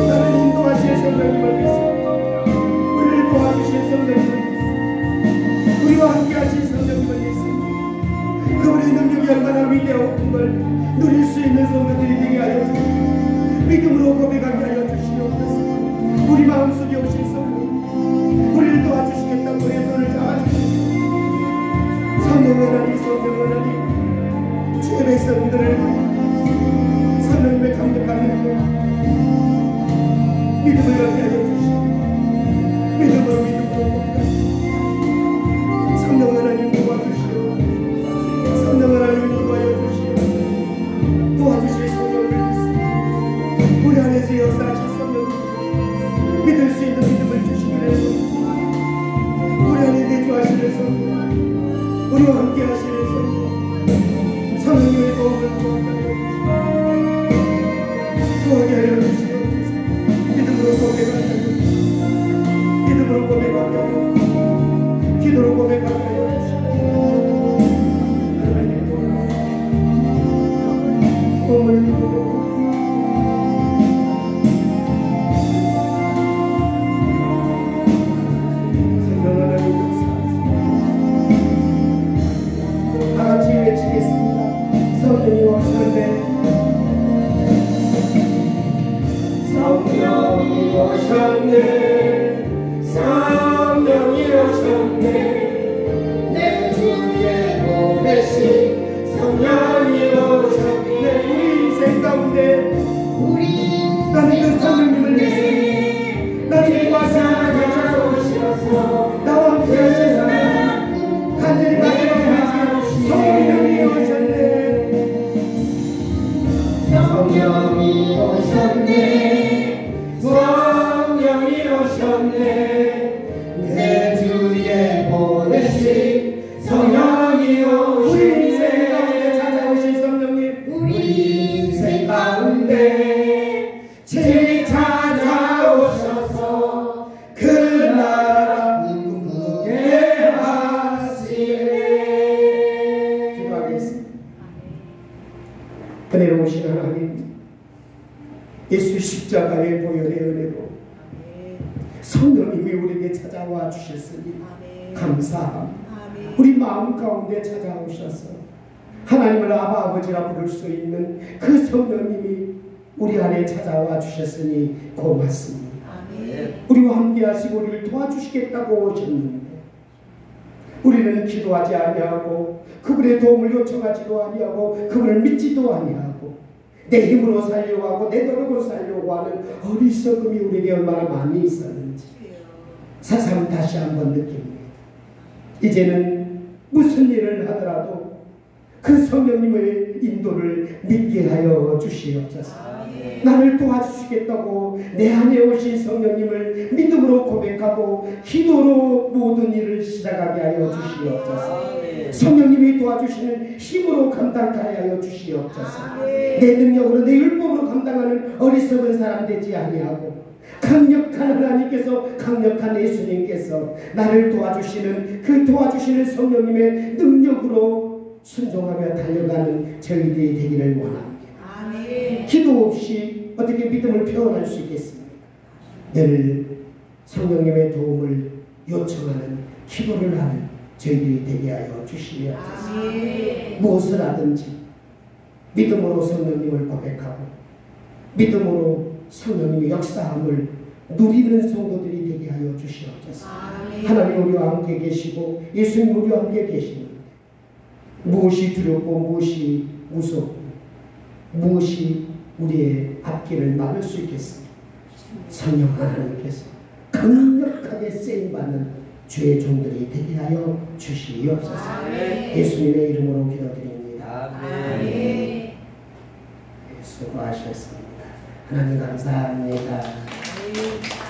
나를 인도하실 성령님을 믿습니다. 우리를 도와주실 성령님을 믿습니다. 우리와 함께 하실 성령님을 믿습니다. 그분의 능력이 얼마나 위대한 걸 누릴 수 있는 성도들이 되게 하여 주시고 믿음으로 고백하게 하여 주시옵소서. 우리 마음속에 오신 성령 우리를 도와주시겠다고 우리의 손을 잡아주시옵소서. 성령 하나님 성령 하나님 주의 백성들을 성령님의 강력한 능력 믿음을 갖게 하여 주시고 믿음으로 고백하시고 성령 하나님 도와주시오. 성령 하나님 도와주시오. 도와주실 성령을 믿습니다. 우리 안에서 역사하실 성령을 믿을 수 있는 믿음을 주시기를 우리 안에 내주하시는 성령 우리와 함께 하시는 성령 성령님의 도움을 구하게 하여 주시옵소서. 믿음으로 고백하게 하여 주시옵소서. 믿음으로 고백하게 하여 주시옵소서. 기도로 고백하게 하여 주시옵소서. 하나님의 도움을 믿고 성령 하나님 역사하시옵소서. 다같이 외치겠습니다. 성령이 오셨네. 성령이 오셨네. 성령이 오셨네. 내 주에 보내신 성령이 오셨네. 우리 인생 가운데 나는 그 성령님을 믿습니다. 나를 도와주셔서 나와 함께 하신 성령 간절히 마지막까지 성령이 오셨네. 성령이 오셨네. 성령이 오셨네. 내 주에 보내신 성령이 오셨네. 우리 인생 가운데 찾아오신 성령님 우리 인생 가운데 찾아오셔서 그 나라 꿈꾸게 하시네. 기도하겠습니다. 은혜로우신 하나님 예수 십자가의 보혈의 은혜로 성령님이 우리에게 찾아와 주셨으니 감사합니다. 우리 마음 가운데 찾아오셔서 하나님을 아버지라 부를 수 있는 그 성령님이 우리 안에 찾아와 주셨으니 고맙습니다. 우리와 함께 하시고 우리를 도와주시겠다고 오셨는데 우리는 기도하지 아니하고 그분의 도움을 요청하지도 아니하고 그분을 믿지도 아니하고 내 힘으로 살려고 하고 내 노력으로 살려고 하는 어리석음이 우리에게 얼마나 많이 있었는지 새삼 다시 한번 느낍니다. 이제는 무슨 일을 하더라도 그 성령님의 인도를 믿게 하여 주시옵소서. 나를 도와주시겠다고 내 안에 오신 성령님을 믿음으로 고백하고 기도로 모든 일을 시작하게 하여 주시옵소서. 성령님이 도와주시는 힘으로 감당하게 하여 주시옵소서. 내 능력으로 내 율법으로 감당하는 어리석은 사람 되지 아니하고 강력한 하나님께서 강력한 예수님께서 나를 도와주시는 그 도와주시는 성령님의 능력으로 순종하며 달려가는 저희들이 되기를 원합니다. 기도 없이 어떻게 믿음을 표현할 수 있겠습니까? 늘 성령님의 도움을 요청하는 기도를 하는 저희들이 되게 하여 주시옵소서. 무엇을 하든지 믿음으로 성령님을 고백하고 믿음으로 성령님의 역사함을 누리는 성도들이 되게 하여 주시옵소서. 아멘. 하나님 우리와 함께 계시고 예수님 우리와 함께 계시는 무엇이 두렵고 무엇이 무섭고 무엇이 우리의 앞길을 막을 수 있겠습니까? 성령 하나님께서 강력하게 쓰임받는 주의 종들이 되게 하여 주시옵소서. 아멘. 예수님의 이름으로 기도드립니다. 아멘. 네, 수고하셨습니다. 하나님 감사합니다. 아멘.